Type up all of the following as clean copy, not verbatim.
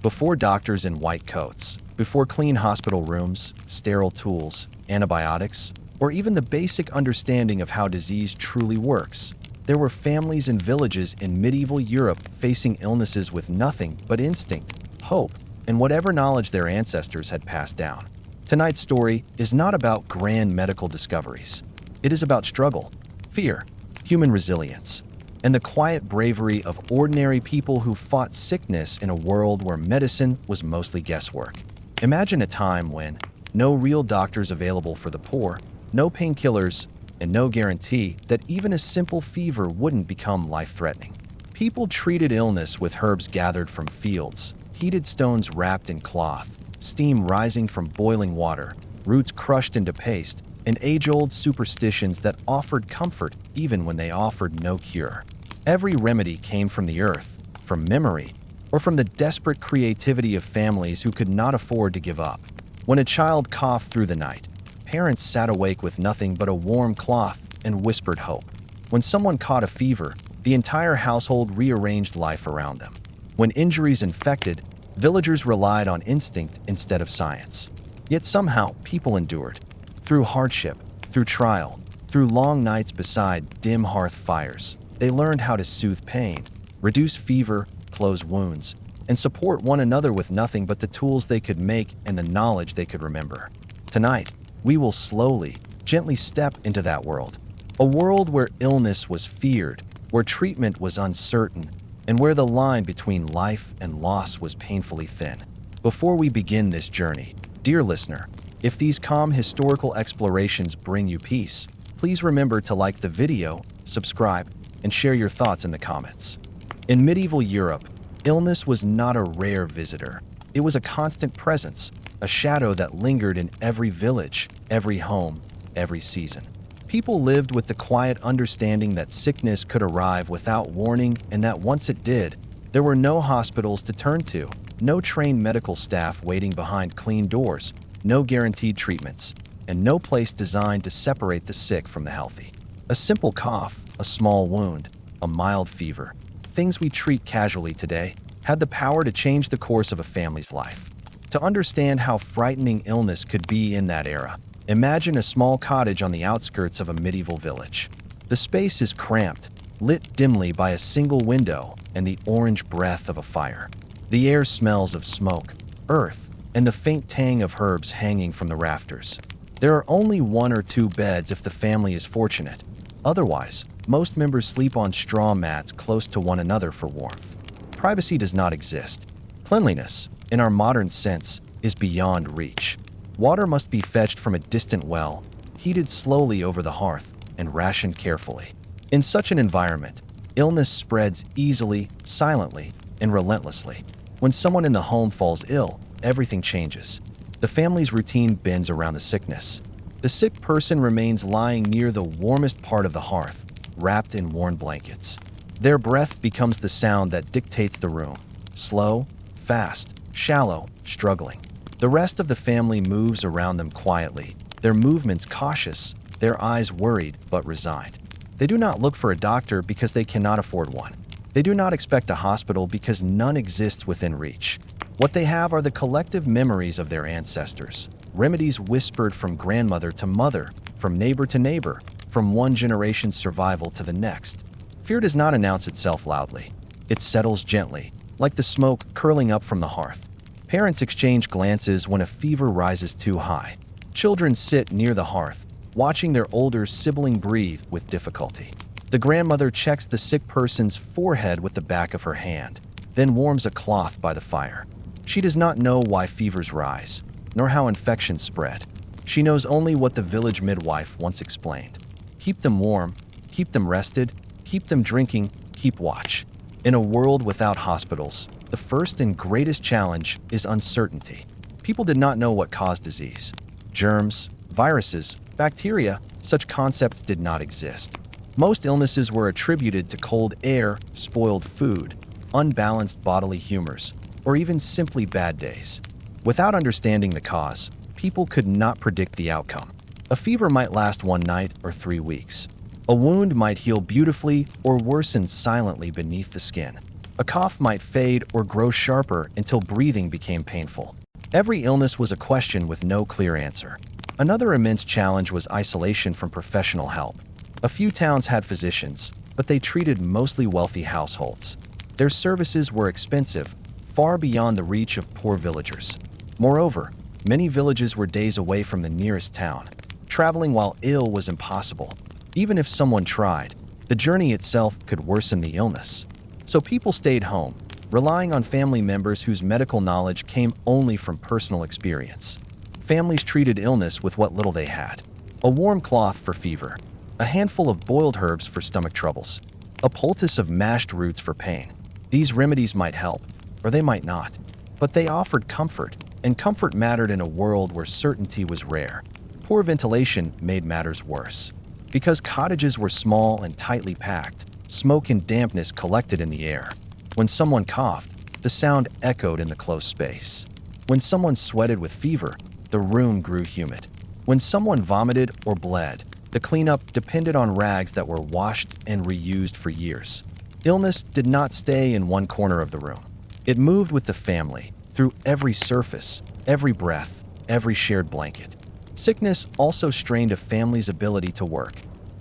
Before doctors in white coats, before clean hospital rooms, sterile tools, antibiotics, or even the basic understanding of how disease truly works, there were families and villages in medieval Europe facing illnesses with nothing but instinct, hope, and whatever knowledge their ancestors had passed down. Tonight's story is not about grand medical discoveries. It is about struggle, fear, human resilience, and the quiet bravery of ordinary people who fought sickness in a world where medicine was mostly guesswork. Imagine a time when no real doctors available for the poor, no painkillers, and no guarantee that even a simple fever wouldn't become life-threatening. People treated illness with herbs gathered from fields, heated stones wrapped in cloth, steam rising from boiling water, roots crushed into paste, and age-old superstitions that offered comfort even when they offered no cure. Every remedy came from the earth, from memory, or from the desperate creativity of families who could not afford to give up. When a child coughed through the night, parents sat awake with nothing but a warm cloth and whispered hope. When someone caught a fever, the entire household rearranged life around them. When injuries infected, villagers relied on instinct instead of science. Yet somehow, people endured. Through hardship, through trial, through long nights beside dim hearth fires, they learned how to soothe pain, reduce fever, close wounds, and support one another with nothing but the tools they could make and the knowledge they could remember. Tonight, we will slowly, gently step into that world. A world where illness was feared, where treatment was uncertain, and where the line between life and loss was painfully thin. Before we begin this journey, dear listener, if these calm historical explorations bring you peace, please remember to like the video, subscribe, and share your thoughts in the comments. In medieval Europe, illness was not a rare visitor. It was a constant presence, a shadow that lingered in every village, every home, every season. People lived with the quiet understanding that sickness could arrive without warning and that once it did, there were no hospitals to turn to, no trained medical staff waiting behind clean doors, no guaranteed treatments, and no place designed to separate the sick from the healthy. A simple cough, a small wound, a mild fever, things we treat casually today, had the power to change the course of a family's life. To understand how frightening illness could be in that era, imagine a small cottage on the outskirts of a medieval village. The space is cramped, lit dimly by a single window and the orange breath of a fire. The air smells of smoke, earth, and the faint tang of herbs hanging from the rafters. There are only one or two beds if the family is fortunate. Otherwise, most members sleep on straw mats close to one another for warmth. Privacy does not exist. Cleanliness, in our modern sense, is beyond reach. Water must be fetched from a distant well, heated slowly over the hearth, and rationed carefully. In such an environment, illness spreads easily, silently, and relentlessly. When someone in the home falls ill, everything changes. The family's routine bends around the sickness. The sick person remains lying near the warmest part of the hearth, wrapped in worn blankets. Their breath becomes the sound that dictates the room. Slow, fast, shallow, struggling. The rest of the family moves around them quietly, their movements cautious, their eyes worried but resigned. They do not look for a doctor because they cannot afford one. They do not expect a hospital because none exists within reach. What they have are the collective memories of their ancestors, remedies whispered from grandmother to mother, from neighbor to neighbor, from one generation's survival to the next. Fear does not announce itself loudly. It settles gently, like the smoke curling up from the hearth. Parents exchange glances when a fever rises too high. Children sit near the hearth, watching their older sibling breathe with difficulty. The grandmother checks the sick person's forehead with the back of her hand, then warms a cloth by the fire. She does not know why fevers rise, nor how infections spread. She knows only what the village midwife once explained. Keep them warm, keep them rested, keep them drinking, keep watch. In a world without hospitals, the first and greatest challenge is uncertainty. People did not know what caused disease. Germs, viruses, bacteria, such concepts did not exist. Most illnesses were attributed to cold air, spoiled food, unbalanced bodily humors, or even simply bad days. Without understanding the cause, people could not predict the outcome. A fever might last one night or 3 weeks. A wound might heal beautifully or worsen silently beneath the skin. A cough might fade or grow sharper until breathing became painful. Every illness was a question with no clear answer. Another immense challenge was isolation from professional help. A few towns had physicians, but they treated mostly wealthy households. Their services were expensive, far beyond the reach of poor villagers. Moreover, many villages were days away from the nearest town. Traveling while ill was impossible. Even if someone tried, the journey itself could worsen the illness. So people stayed home, relying on family members whose medical knowledge came only from personal experience. Families treated illness with what little they had. A warm cloth for fever, a handful of boiled herbs for stomach troubles, a poultice of mashed roots for pain. These remedies might help, or they might not, but they offered comfort, and comfort mattered in a world where certainty was rare. Poor ventilation made matters worse. Because cottages were small and tightly packed, smoke and dampness collected in the air. When someone coughed, the sound echoed in the close space. When someone sweated with fever, the room grew humid. When someone vomited or bled, the cleanup depended on rags that were washed and reused for years. Illness did not stay in one corner of the room. It moved with the family, through every surface, every breath, every shared blanket. Sickness also strained a family's ability to work.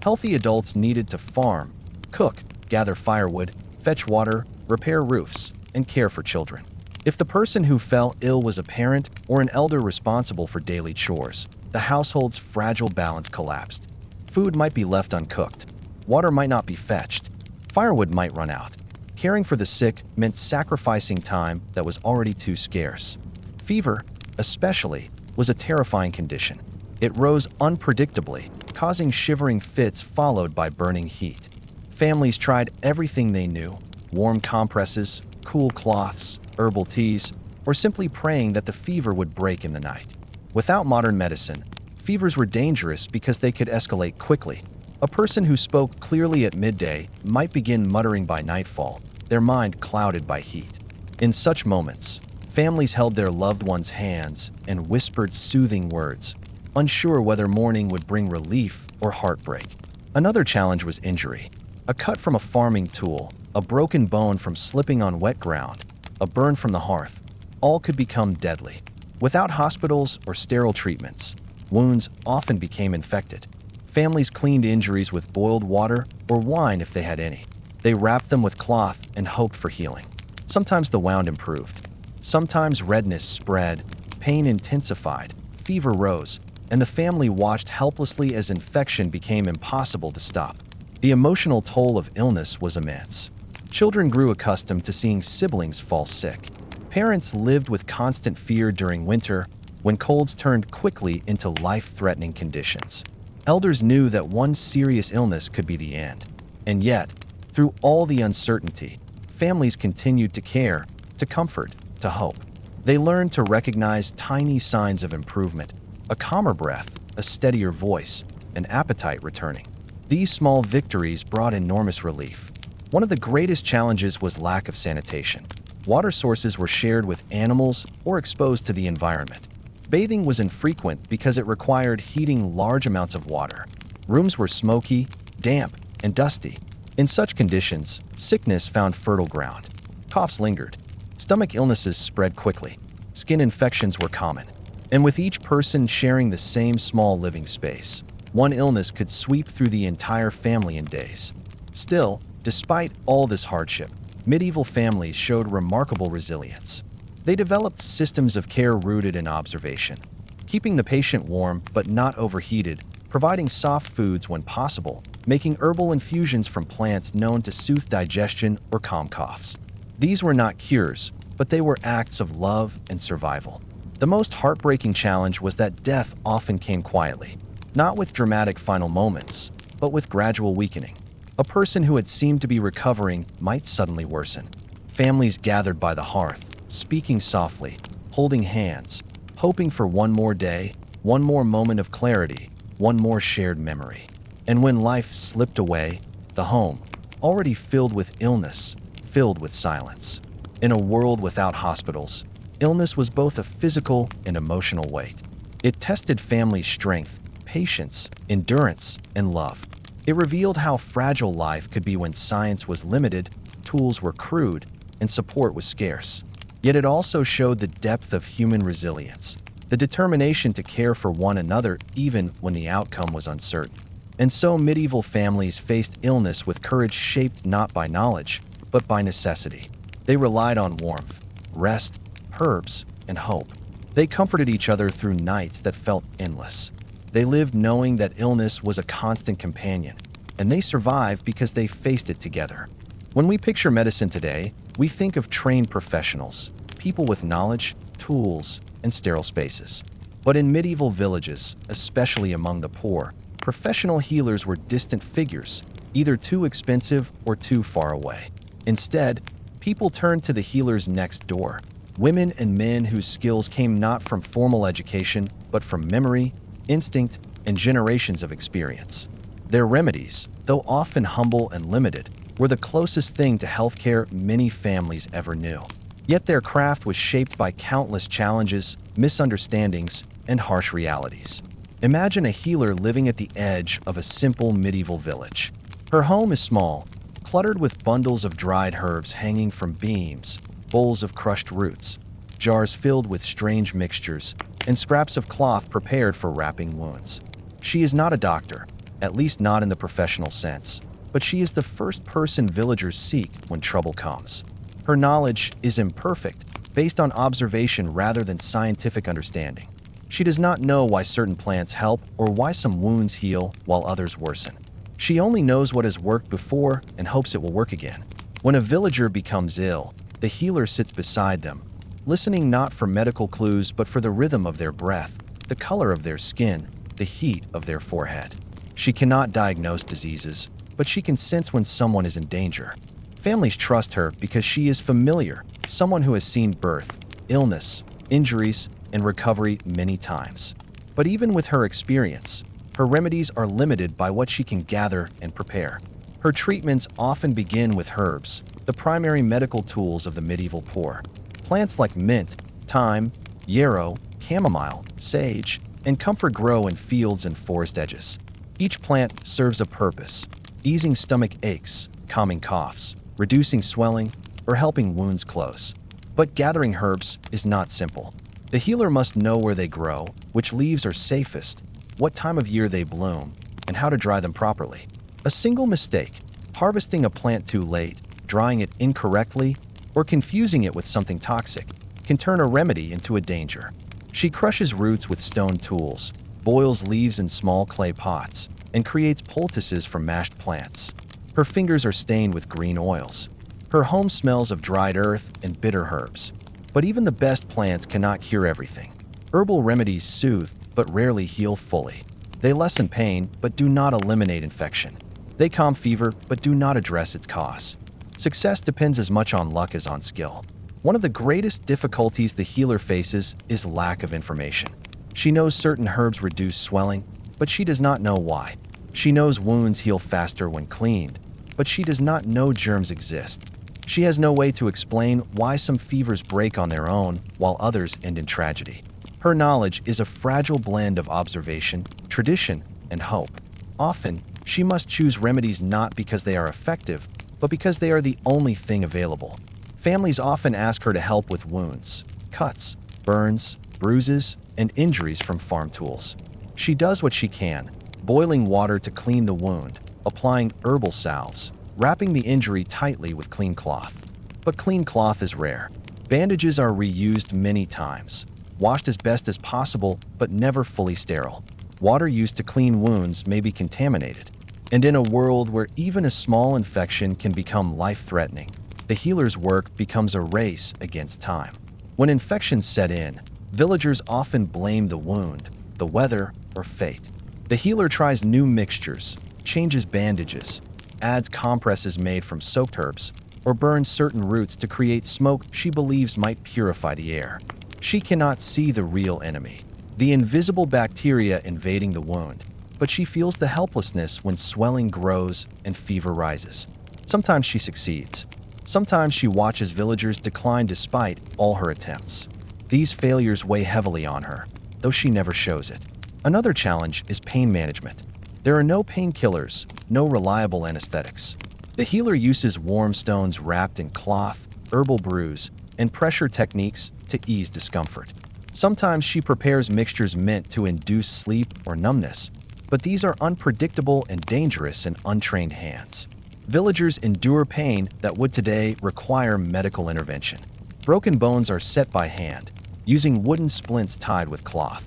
Healthy adults needed to farm, cook, gather firewood, fetch water, repair roofs, and care for children. If the person who fell ill was a parent or an elder responsible for daily chores, the household's fragile balance collapsed. Food might be left uncooked. Water might not be fetched. Firewood might run out. Caring for the sick meant sacrificing time that was already too scarce. Fever, especially, was a terrifying condition. It rose unpredictably, causing shivering fits followed by burning heat. Families tried everything they knew: warm compresses, cool cloths, herbal teas, or simply praying that the fever would break in the night. Without modern medicine, fevers were dangerous because they could escalate quickly. A person who spoke clearly at midday might begin muttering by nightfall, their mind clouded by heat. In such moments, families held their loved ones' hands and whispered soothing words, unsure whether morning would bring relief or heartbreak. Another challenge was injury. A cut from a farming tool, a broken bone from slipping on wet ground, a burn from the hearth, all could become deadly. Without hospitals or sterile treatments, wounds often became infected. Families cleaned injuries with boiled water or wine if they had any. They wrapped them with cloth and hoped for healing. Sometimes the wound improved. Sometimes redness spread, pain intensified, fever rose, and the family watched helplessly as infection became impossible to stop. The emotional toll of illness was immense. Children grew accustomed to seeing siblings fall sick. Parents lived with constant fear during winter, when colds turned quickly into life-threatening conditions. Elders knew that one serious illness could be the end. And yet, through all the uncertainty, families continued to care, to comfort, to hope. They learned to recognize tiny signs of improvement: a calmer breath, a steadier voice, an appetite returning. These small victories brought enormous relief. One of the greatest challenges was lack of sanitation. Water sources were shared with animals or exposed to the environment. Bathing was infrequent because it required heating large amounts of water. Rooms were smoky, damp, and dusty. In such conditions, sickness found fertile ground. Coughs lingered. Stomach illnesses spread quickly. Skin infections were common. And with each person sharing the same small living space, one illness could sweep through the entire family in days. Still, despite all this hardship, medieval families showed remarkable resilience. They developed systems of care rooted in observation, keeping the patient warm but not overheated, providing soft foods when possible, making herbal infusions from plants known to soothe digestion or calm coughs. These were not cures, but they were acts of love and survival. The most heartbreaking challenge was that death often came quietly, not with dramatic final moments, but with gradual weakening. A person who had seemed to be recovering might suddenly worsen. Families gathered by the hearth, speaking softly, holding hands, hoping for one more day, one more moment of clarity, one more shared memory. And when life slipped away, the home, already filled with illness, filled with silence. In a world without hospitals, illness was both a physical and emotional weight. It tested family strength, patience, endurance, and love. It revealed how fragile life could be when science was limited, tools were crude, and support was scarce. Yet it also showed the depth of human resilience, the determination to care for one another even when the outcome was uncertain. And so medieval families faced illness with courage shaped not by knowledge, but by necessity. They relied on warmth, rest, herbs, and hope. They comforted each other through nights that felt endless. They lived knowing that illness was a constant companion, and they survived because they faced it together. When we picture medicine today, we think of trained professionals, people with knowledge, tools, and sterile spaces. But in medieval villages, especially among the poor, professional healers were distant figures, either too expensive or too far away. Instead, people turned to the healers next door, women and men whose skills came not from formal education, but from memory, instinct, and generations of experience. Their remedies, though often humble and limited, were the closest thing to healthcare many families ever knew. Yet their craft was shaped by countless challenges, misunderstandings, and harsh realities. Imagine a healer living at the edge of a simple medieval village. Her home is small, cluttered with bundles of dried herbs hanging from beams, bowls of crushed roots, jars filled with strange mixtures, and scraps of cloth prepared for wrapping wounds. She is not a doctor, at least not in the professional sense, but she is the first person villagers seek when trouble comes. Her knowledge is imperfect, based on observation rather than scientific understanding. She does not know why certain plants help or why some wounds heal while others worsen. She only knows what has worked before and hopes it will work again. When a villager becomes ill, the healer sits beside them, listening not for medical clues but for the rhythm of their breath, the color of their skin, the heat of their forehead. She cannot diagnose diseases, but she can sense when someone is in danger. Families trust her because she is familiar, someone who has seen birth, illness, injuries, and recovery many times. But even with her experience, her remedies are limited by what she can gather and prepare. Her treatments often begin with herbs, the primary medical tools of the medieval poor. Plants like mint, thyme, yarrow, chamomile, sage, and comfort grow in fields and forest edges. Each plant serves a purpose, easing stomach aches, calming coughs, reducing swelling, or helping wounds close. But gathering herbs is not simple. The healer must know where they grow, which leaves are safest, what time of year they bloom, and how to dry them properly. A single mistake, harvesting a plant too late, drying it incorrectly, or confusing it with something toxic, can turn a remedy into a danger. She crushes roots with stone tools, boils leaves in small clay pots, and creates poultices from mashed plants. Her fingers are stained with green oils. Her home smells of dried earth and bitter herbs. But even the best plants cannot cure everything. Herbal remedies soothe, but rarely heal fully. They lessen pain, but do not eliminate infection. They calm fever, but do not address its cause. Success depends as much on luck as on skill. One of the greatest difficulties the healer faces is lack of information. She knows certain herbs reduce swelling, but she does not know why. She knows wounds heal faster when cleaned, but she does not know germs exist. She has no way to explain why some fevers break on their own while others end in tragedy. Her knowledge is a fragile blend of observation, tradition, and hope. Often, she must choose remedies not because they are effective, but because they are the only thing available. Families often ask her to help with wounds, cuts, burns, bruises, and injuries from farm tools. She does what she can, boiling water to clean the wound, applying herbal salves, wrapping the injury tightly with clean cloth. But clean cloth is rare. Bandages are reused many times, washed as best as possible, but never fully sterile. Water used to clean wounds may be contaminated. And in a world where even a small infection can become life-threatening, the healer's work becomes a race against time. When infections set in, villagers often blame the wound, the weather, or fate. The healer tries new mixtures, changes bandages, adds compresses made from soaked herbs, or burns certain roots to create smoke she believes might purify the air. She cannot see the real enemy, the invisible bacteria invading the wound, but she feels the helplessness when swelling grows and fever rises. Sometimes she succeeds. Sometimes she watches villagers decline despite all her attempts. These failures weigh heavily on her, though she never shows it. Another challenge is pain management. There are no painkillers, no reliable anesthetics. The healer uses warm stones wrapped in cloth, herbal brews, and pressure techniques to ease discomfort. Sometimes she prepares mixtures meant to induce sleep or numbness, but these are unpredictable and dangerous in untrained hands. Villagers endure pain that would today require medical intervention. Broken bones are set by hand, using wooden splints tied with cloth.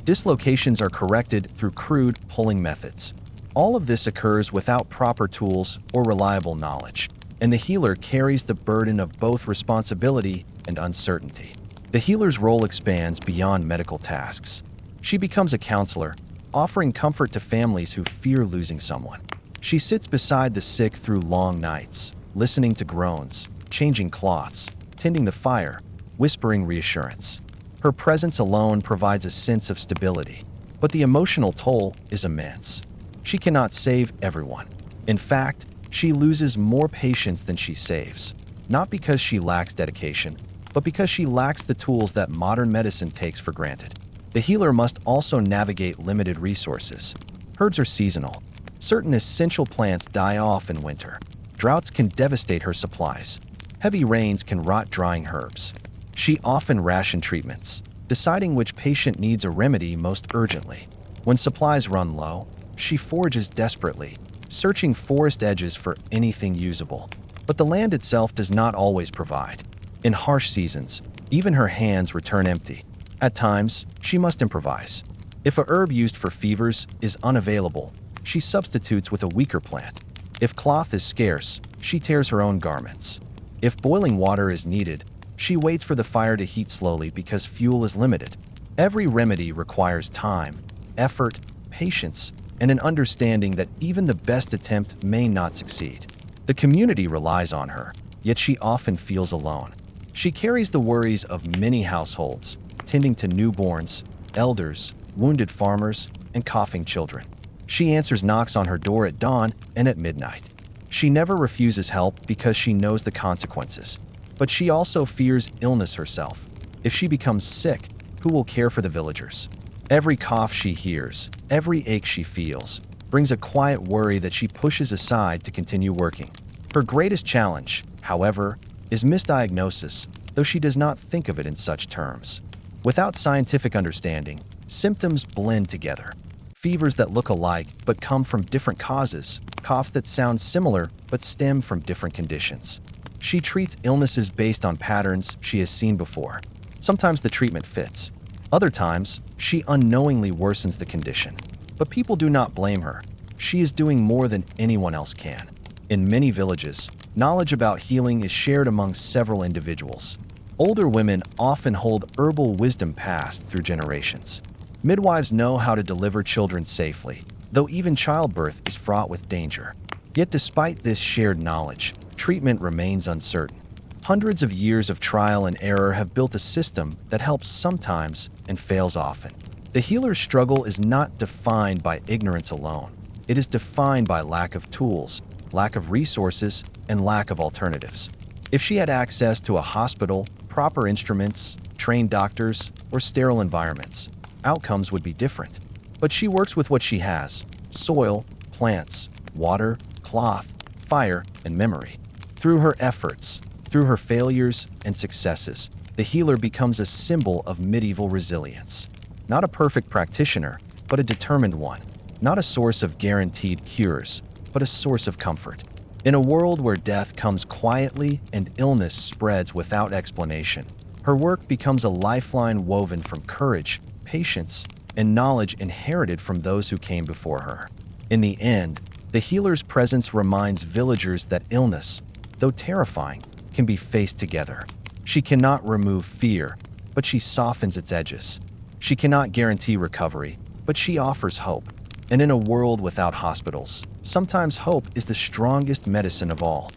Dislocations are corrected through crude pulling methods. All of this occurs without proper tools or reliable knowledge, and the healer carries the burden of both responsibility and uncertainty. The healer's role expands beyond medical tasks. She becomes a counselor, offering comfort to families who fear losing someone. She sits beside the sick through long nights, listening to groans, changing cloths, tending the fire, whispering reassurance. Her presence alone provides a sense of stability, but the emotional toll is immense. She cannot save everyone. In fact, she loses more patients than she saves, not because she lacks dedication, but because she lacks the tools that modern medicine takes for granted. The healer must also navigate limited resources. Herbs are seasonal. Certain essential plants die off in winter. Droughts can devastate her supplies. Heavy rains can rot drying herbs. She often rations treatments, deciding which patient needs a remedy most urgently. When supplies run low, she forages desperately, searching forest edges for anything usable. But the land itself does not always provide. In harsh seasons, even her hands return empty. At times, she must improvise. If a herb used for fevers is unavailable, she substitutes with a weaker plant. If cloth is scarce, she tears her own garments. If boiling water is needed, she waits for the fire to heat slowly because fuel is limited. Every remedy requires time, effort, patience, and an understanding that even the best attempt may not succeed. The community relies on her, yet she often feels alone. She carries the worries of many households, tending to newborns, elders, wounded farmers, and coughing children. She answers knocks on her door at dawn and at midnight. She never refuses help because she knows the consequences. But she also fears illness herself. If she becomes sick, who will care for the villagers? Every cough she hears, every ache she feels, brings a quiet worry that she pushes aside to continue working. Her greatest challenge, however, is misdiagnosis, though she does not think of it in such terms. Without scientific understanding, symptoms blend together. Fevers that look alike but come from different causes, coughs that sound similar but stem from different conditions. She treats illnesses based on patterns she has seen before. Sometimes the treatment fits. Other times, she unknowingly worsens the condition. But people do not blame her. She is doing more than anyone else can. In many villages, knowledge about healing is shared among several individuals. Older women often hold herbal wisdom passed through generations. Midwives know how to deliver children safely, though even childbirth is fraught with danger. Yet despite this shared knowledge, treatment remains uncertain. Hundreds of years of trial and error have built a system that helps sometimes and fails often. The healer's struggle is not defined by ignorance alone. It is defined by lack of tools, lack of resources, and lack of alternatives. If she had access to a hospital, proper instruments, trained doctors, or sterile environments, outcomes would be different. But she works with what she has: soil, plants, water, cloth, fire, and memory. Through her efforts, through her failures and successes, the healer becomes a symbol of medieval resilience. Not a perfect practitioner, but a determined one. Not a source of guaranteed cures, but a source of comfort. In a world where death comes quietly and illness spreads without explanation, her work becomes a lifeline woven from courage, patience, and knowledge inherited from those who came before her. In the end, the healer's presence reminds villagers that illness, though terrifying, can be faced together. She cannot remove fear, but she softens its edges. She cannot guarantee recovery, but she offers hope. And in a world without hospitals, sometimes hope is the strongest medicine of all.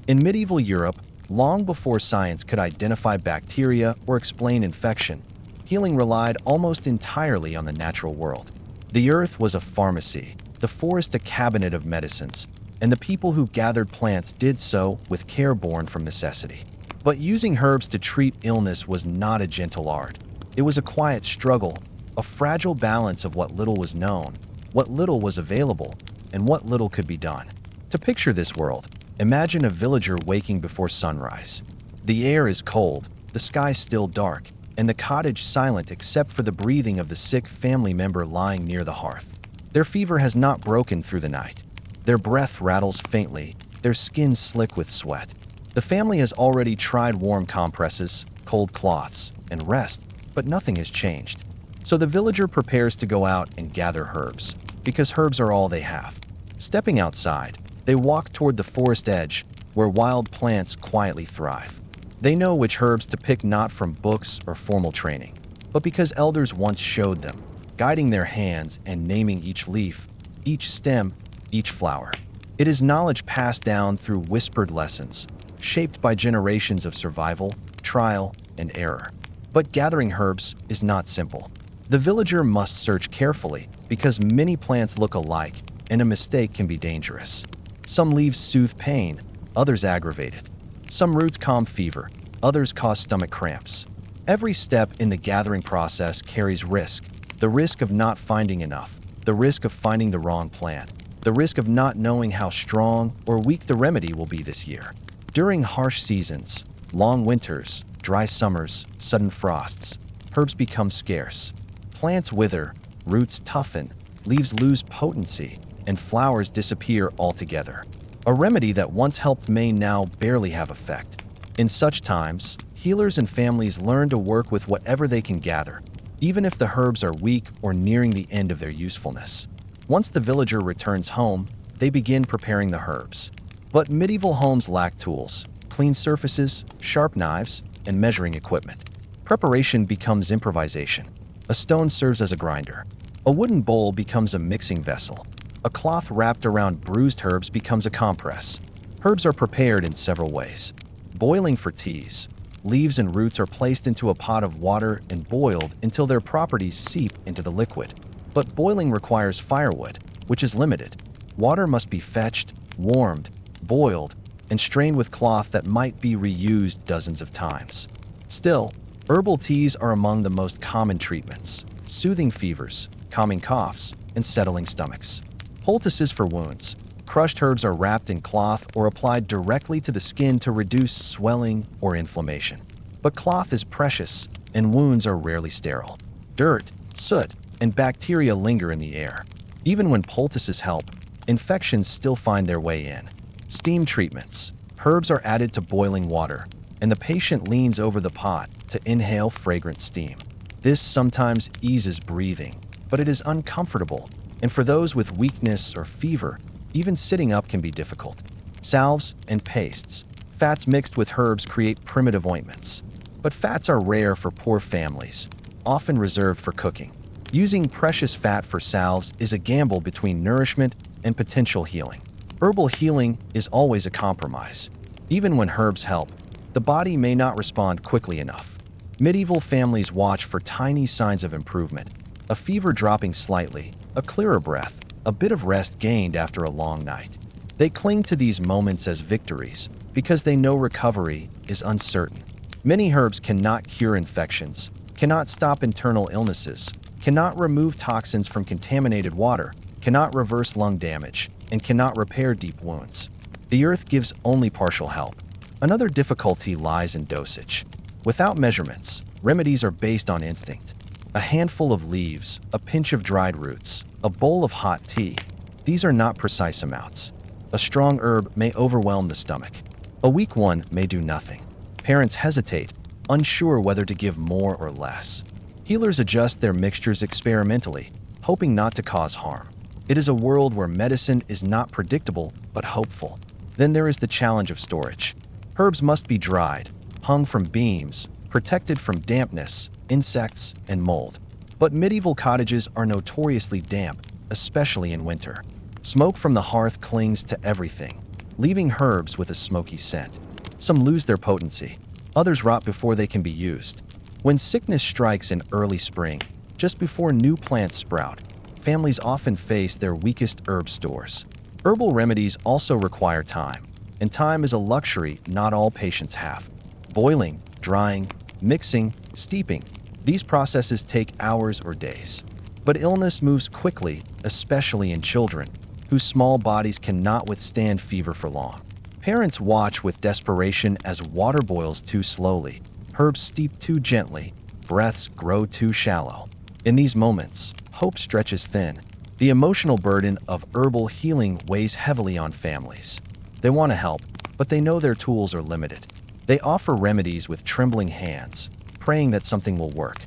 In medieval Europe, long before science could identify bacteria or explain infection, healing relied almost entirely on the natural world. The earth was a pharmacy, the forest a cabinet of medicines, and the people who gathered plants did so with care born from necessity. But using herbs to treat illness was not a gentle art. It was a quiet struggle, a fragile balance of what little was known, what little was available, and what little could be done. To picture this world, imagine a villager waking before sunrise. The air is cold, the sky still dark, and the cottage silent except for the breathing of the sick family member lying near the hearth. Their fever has not broken through the night. Their breath rattles faintly, their skin slick with sweat. The family has already tried warm compresses, cold cloths, and rest, but nothing has changed. So the villager prepares to go out and gather herbs, because herbs are all they have. Stepping outside, they walk toward the forest edge, where wild plants quietly thrive. They know which herbs to pick not from books or formal training, but because elders once showed them, guiding their hands and naming each leaf, each stem, each flower. It is knowledge passed down through whispered lessons, shaped by generations of survival, trial, and error. But gathering herbs is not simple. The villager must search carefully because many plants look alike and a mistake can be dangerous. Some leaves soothe pain, others aggravate it. Some roots calm fever, others cause stomach cramps. Every step in the gathering process carries risk. The risk of not finding enough, the risk of finding the wrong plant, the risk of not knowing how strong or weak the remedy will be this year. During harsh seasons, long winters, dry summers, sudden frosts, herbs become scarce. Plants wither, roots toughen, leaves lose potency, and flowers disappear altogether. A remedy that once helped may now barely have effect. In such times, healers and families learn to work with whatever they can gather, even if the herbs are weak or nearing the end of their usefulness. Once the villager returns home, they begin preparing the herbs. But medieval homes lack tools, clean surfaces, sharp knives, and measuring equipment. Preparation becomes improvisation. A stone serves as a grinder. A wooden bowl becomes a mixing vessel. A cloth wrapped around bruised herbs becomes a compress. Herbs are prepared in several ways. Boiling for teas. Leaves and roots are placed into a pot of water and boiled until their properties seep into the liquid. But boiling requires firewood, which is limited. Water must be fetched, warmed, boiled, and strained with cloth that might be reused dozens of times. Still, herbal teas are among the most common treatments, soothing fevers, calming coughs, and settling stomachs. Poultices for wounds. Crushed herbs are wrapped in cloth or applied directly to the skin to reduce swelling or inflammation. But cloth is precious, and wounds are rarely sterile. Dirt, soot, and bacteria linger in the air. Even when poultices help, infections still find their way in. Steam treatments. Herbs are added to boiling water, and the patient leans over the pot to inhale fragrant steam. This sometimes eases breathing, but it is uncomfortable, and for those with weakness or fever, even sitting up can be difficult. Salves and pastes. Fats mixed with herbs create primitive ointments. But fats are rare for poor families, often reserved for cooking. Using precious fat for salves is a gamble between nourishment and potential healing. Herbal healing is always a compromise. Even when herbs help, the body may not respond quickly enough. Medieval families watch for tiny signs of improvement. A fever dropping slightly, a clearer breath, a bit of rest gained after a long night. They cling to these moments as victories because they know recovery is uncertain. Many herbs cannot cure infections, cannot stop internal illnesses, cannot remove toxins from contaminated water, cannot reverse lung damage, and cannot repair deep wounds. The earth gives only partial help. Another difficulty lies in dosage. Without measurements, remedies are based on instinct. A handful of leaves, a pinch of dried roots, a bowl of hot tea. These are not precise amounts. A strong herb may overwhelm the stomach. A weak one may do nothing. Parents hesitate, unsure whether to give more or less. Healers adjust their mixtures experimentally, hoping not to cause harm. It is a world where medicine is not predictable but hopeful. Then there is the challenge of storage. Herbs must be dried, hung from beams, protected from dampness, insects, and mold. But medieval cottages are notoriously damp, especially in winter. Smoke from the hearth clings to everything, leaving herbs with a smoky scent. Some lose their potency. Others rot before they can be used. When sickness strikes in early spring, just before new plants sprout, families often face their weakest herb stores. Herbal remedies also require time, and time is a luxury not all patients have. Boiling, drying, mixing, steeping, these processes take hours or days. But illness moves quickly, especially in children, whose small bodies cannot withstand fever for long. Parents watch with desperation as water boils too slowly, herbs steep too gently, breaths grow too shallow. In these moments, hope stretches thin. The emotional burden of herbal healing weighs heavily on families. They want to help, but they know their tools are limited. They offer remedies with trembling hands, praying that something will work.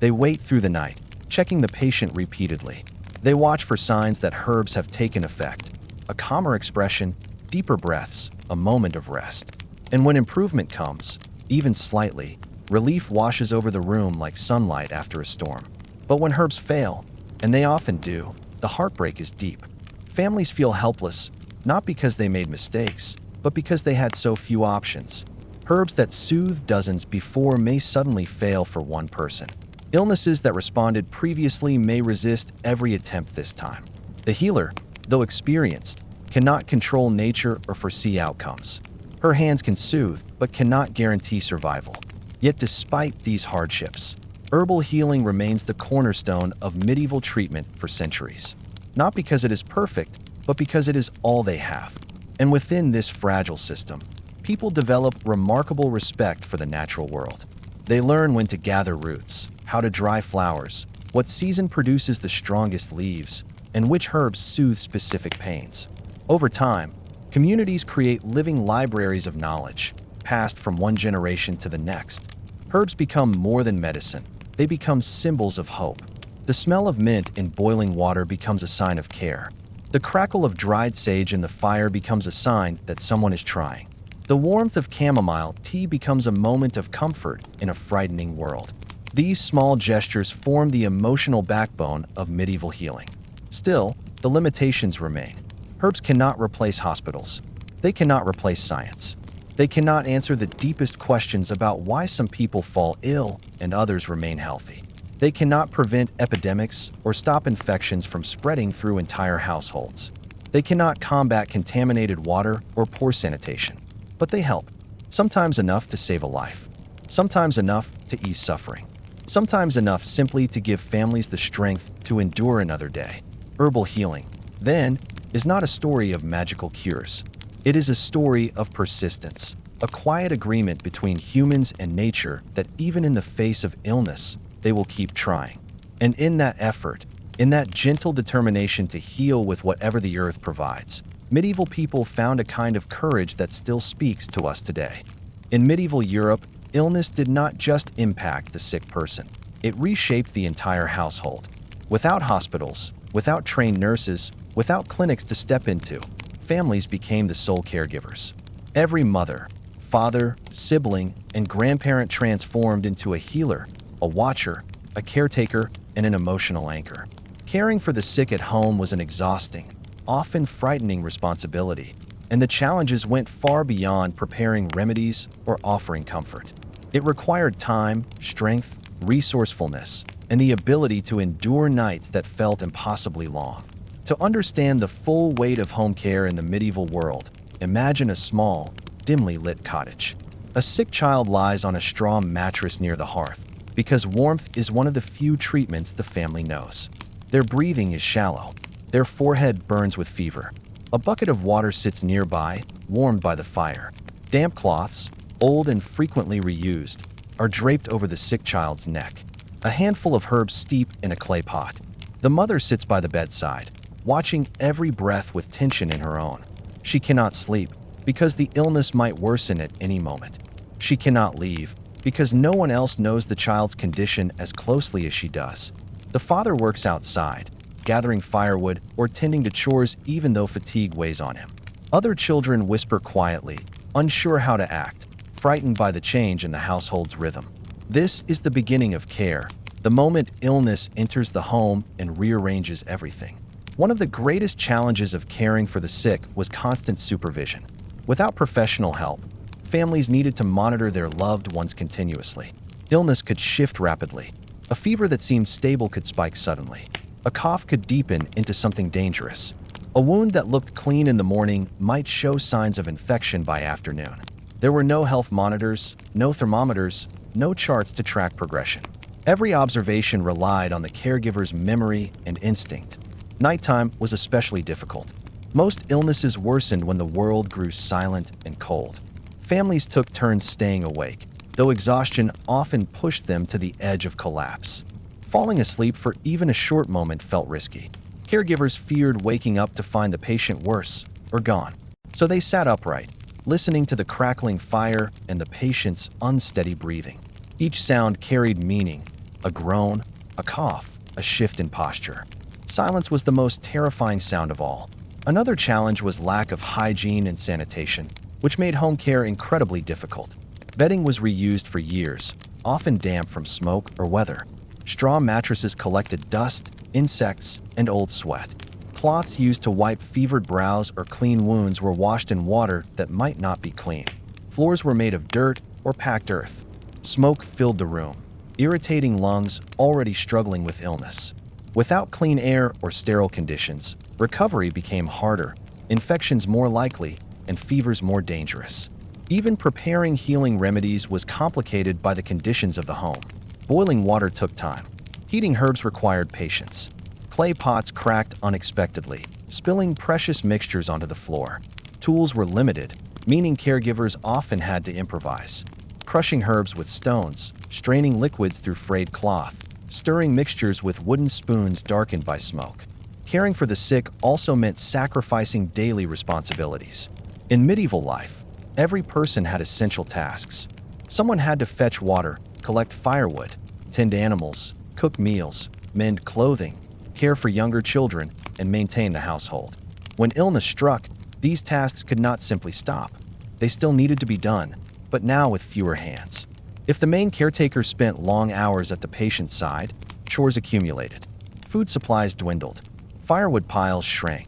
They wait through the night, checking the patient repeatedly. They watch for signs that herbs have taken effect. A calmer expression, deeper breaths, a moment of rest. And when improvement comes, even slightly, relief washes over the room like sunlight after a storm. But when herbs fail, and they often do, the heartbreak is deep. Families feel helpless, not because they made mistakes, but because they had so few options. Herbs that soothed dozens before may suddenly fail for one person. Illnesses that responded previously may resist every attempt this time. The healer, though experienced, cannot control nature or foresee outcomes. Her hands can soothe, but cannot guarantee survival. Yet despite these hardships, herbal healing remains the cornerstone of medieval treatment for centuries. Not because it is perfect, but because it is all they have. And within this fragile system, people develop remarkable respect for the natural world. They learn when to gather roots, how to dry flowers, what season produces the strongest leaves, and which herbs soothe specific pains. Over time, communities create living libraries of knowledge, passed from one generation to the next. Herbs become more than medicine. They become symbols of hope. The smell of mint in boiling water becomes a sign of care. The crackle of dried sage in the fire becomes a sign that someone is trying. The warmth of chamomile tea becomes a moment of comfort in a frightening world. These small gestures form the emotional backbone of medieval healing. Still, the limitations remain. Herbs cannot replace hospitals. They cannot replace science. They cannot answer the deepest questions about why some people fall ill and others remain healthy. They cannot prevent epidemics or stop infections from spreading through entire households. They cannot combat contaminated water or poor sanitation. But they help, sometimes enough to save a life, sometimes enough to ease suffering, sometimes enough simply to give families the strength to endure another day. Herbal healing, then, is not a story of magical cures. It is a story of persistence, a quiet agreement between humans and nature that even in the face of illness, they will keep trying. And in that effort, in that gentle determination to heal with whatever the earth provides, medieval people found a kind of courage that still speaks to us today. In medieval Europe, illness did not just impact the sick person. It reshaped the entire household. Without hospitals, without trained nurses, without clinics to step into, families became the sole caregivers. Every mother, father, sibling, and grandparent transformed into a healer, a watcher, a caretaker, and an emotional anchor. Caring for the sick at home was an exhausting, often frightening responsibility, and the challenges went far beyond preparing remedies or offering comfort. It required time, strength, resourcefulness, and the ability to endure nights that felt impossibly long. To understand the full weight of home care in the medieval world, imagine a small, dimly lit cottage. A sick child lies on a straw mattress near the hearth, because warmth is one of the few treatments the family knows. Their breathing is shallow. Their forehead burns with fever. A bucket of water sits nearby, warmed by the fire. Damp cloths, old and frequently reused, are draped over the sick child's neck. A handful of herbs steep in a clay pot. The mother sits by the bedside, watching every breath with tension in her own. She cannot sleep, because the illness might worsen at any moment. She cannot leave, because no one else knows the child's condition as closely as she does. The father works outside, gathering firewood or tending to chores even though fatigue weighs on him. Other children whisper quietly, unsure how to act, frightened by the change in the household's rhythm. This is the beginning of care, the moment illness enters the home and rearranges everything. One of the greatest challenges of caring for the sick was constant supervision. Without professional help, families needed to monitor their loved ones continuously. Illness could shift rapidly. A fever that seemed stable could spike suddenly. A cough could deepen into something dangerous. A wound that looked clean in the morning might show signs of infection by afternoon. There were no health monitors, no thermometers, no charts to track progression. Every observation relied on the caregiver's memory and instinct. Nighttime was especially difficult. Most illnesses worsened when the world grew silent and cold. Families took turns staying awake, though exhaustion often pushed them to the edge of collapse. Falling asleep for even a short moment felt risky. Caregivers feared waking up to find the patient worse or gone, so they sat upright, listening to the crackling fire and the patient's unsteady breathing. Each sound carried meaning: a groan, a cough, a shift in posture. Silence was the most terrifying sound of all. Another challenge was lack of hygiene and sanitation, which made home care incredibly difficult. Bedding was reused for years, often damp from smoke or weather. Straw mattresses collected dust, insects, and old sweat. Cloths used to wipe fevered brows or clean wounds were washed in water that might not be clean. Floors were made of dirt or packed earth. Smoke filled the room, irritating lungs already struggling with illness. Without clean air or sterile conditions, recovery became harder, infections more likely, and fevers more dangerous. Even preparing healing remedies was complicated by the conditions of the home. Boiling water took time. Heating herbs required patience. Clay pots cracked unexpectedly, spilling precious mixtures onto the floor. Tools were limited, meaning caregivers often had to improvise. Crushing herbs with stones, straining liquids through frayed cloth, stirring mixtures with wooden spoons darkened by smoke. Caring for the sick also meant sacrificing daily responsibilities. In medieval life, every person had essential tasks. Someone had to fetch water, collect firewood, tend animals, cook meals, mend clothing, care for younger children, and maintain the household. When illness struck, these tasks could not simply stop. They still needed to be done, but now with fewer hands. If the main caretaker spent long hours at the patient's side, chores accumulated. Food supplies dwindled. Firewood piles shrank.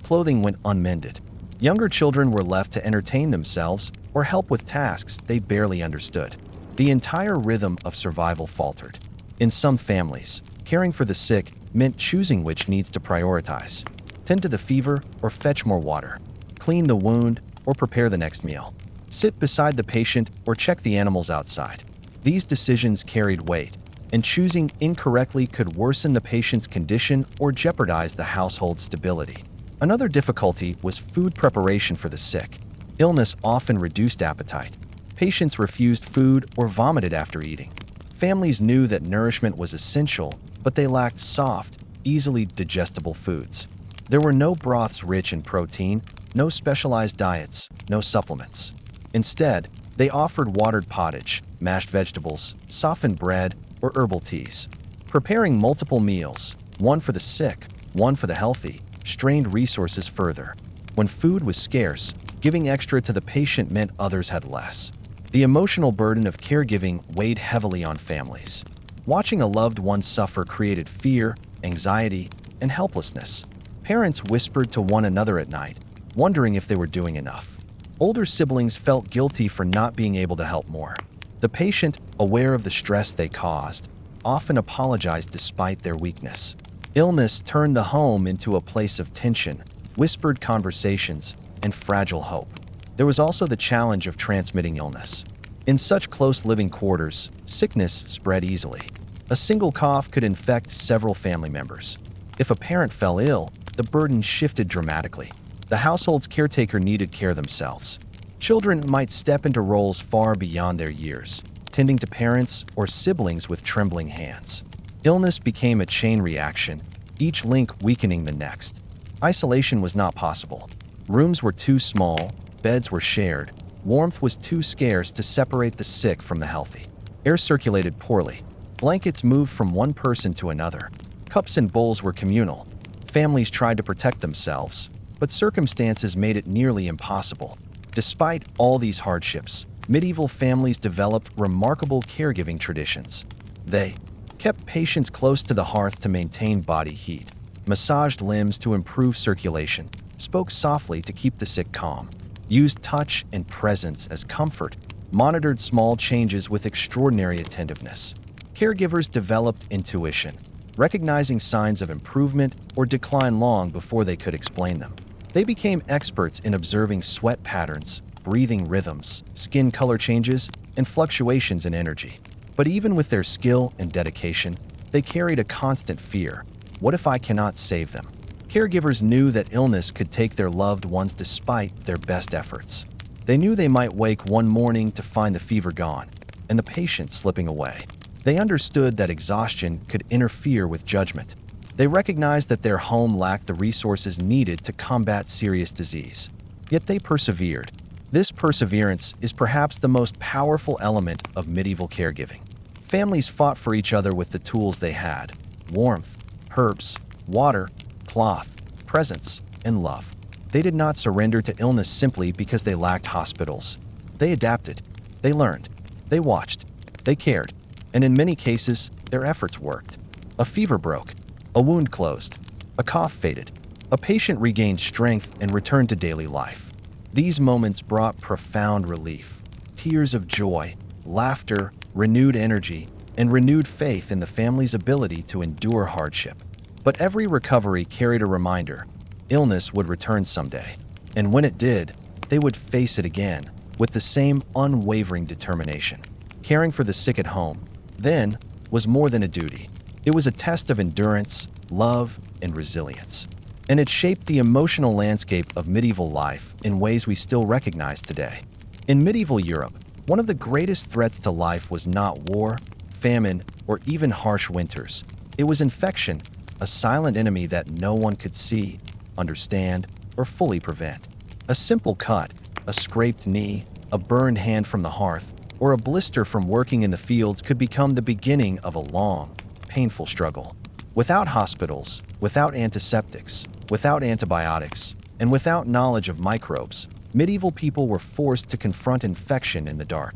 Clothing went unmended. Younger children were left to entertain themselves or help with tasks they barely understood. The entire rhythm of survival faltered. In some families, caring for the sick meant choosing which needs to prioritize: tend to the fever or fetch more water, clean the wound or prepare the next meal, sit beside the patient or check the animals outside. These decisions carried weight, and choosing incorrectly could worsen the patient's condition or jeopardize the household's stability. Another difficulty was food preparation for the sick. Illness often reduced appetite. Patients refused food or vomited after eating. Families knew that nourishment was essential, but they lacked soft, easily digestible foods. There were no broths rich in protein, no specialized diets, no supplements. Instead, they offered watered pottage, mashed vegetables, softened bread, or herbal teas. Preparing multiple meals, one for the sick, one for the healthy, strained resources further. When food was scarce, giving extra to the patient meant others had less. The emotional burden of caregiving weighed heavily on families. Watching a loved one suffer created fear, anxiety, and helplessness. Parents whispered to one another at night, wondering if they were doing enough. Older siblings felt guilty for not being able to help more. The patient, aware of the stress they caused, often apologized despite their weakness. Illness turned the home into a place of tension, whispered conversations, and fragile hope. There was also the challenge of transmitting illness. In such close living quarters, sickness spread easily. A single cough could infect several family members. If a parent fell ill, the burden shifted dramatically. The household's caretaker needed care themselves. Children might step into roles far beyond their years, tending to parents or siblings with trembling hands. Illness became a chain reaction, each link weakening the next. Isolation was not possible. Rooms were too small, beds were shared, warmth was too scarce to separate the sick from the healthy. Air circulated poorly. Blankets moved from one person to another. Cups and bowls were communal. Families tried to protect themselves, but circumstances made it nearly impossible. Despite all these hardships, medieval families developed remarkable caregiving traditions. They kept patients close to the hearth to maintain body heat, massaged limbs to improve circulation, spoke softly to keep the sick calm, used touch and presence as comfort, monitored small changes with extraordinary attentiveness. Caregivers developed intuition, recognizing signs of improvement or decline long before they could explain them. They became experts in observing sweat patterns, breathing rhythms, skin color changes, and fluctuations in energy. But even with their skill and dedication, they carried a constant fear. What if I cannot save them? Caregivers knew that illness could take their loved ones despite their best efforts. They knew they might wake one morning to find the fever gone and the patient slipping away. They understood that exhaustion could interfere with judgment. They recognized that their home lacked the resources needed to combat serious disease. Yet they persevered. This perseverance is perhaps the most powerful element of medieval caregiving. Families fought for each other with the tools they had: warmth, herbs, water, cloth, presence, and love. They did not surrender to illness simply because they lacked hospitals. They adapted. They learned. They watched. They cared. And in many cases, their efforts worked. A fever broke. A wound closed. A cough faded. A patient regained strength and returned to daily life. These moments brought profound relief. Tears of joy, laughter, renewed energy, and renewed faith in the family's ability to endure hardship. But every recovery carried a reminder: illness would return someday. And when it did, they would face it again with the same unwavering determination. Caring for the sick at home, then, was more than a duty. It was a test of endurance, love, and resilience. And it shaped the emotional landscape of medieval life in ways we still recognize today. In medieval Europe, one of the greatest threats to life was not war, famine, or even harsh winters. It was infection, a silent enemy that no one could see, understand, or fully prevent. A simple cut, a scraped knee, a burned hand from the hearth, or a blister from working in the fields could become the beginning of a long, painful struggle. Without hospitals, without antiseptics, without antibiotics, and without knowledge of microbes, medieval people were forced to confront infection in the dark.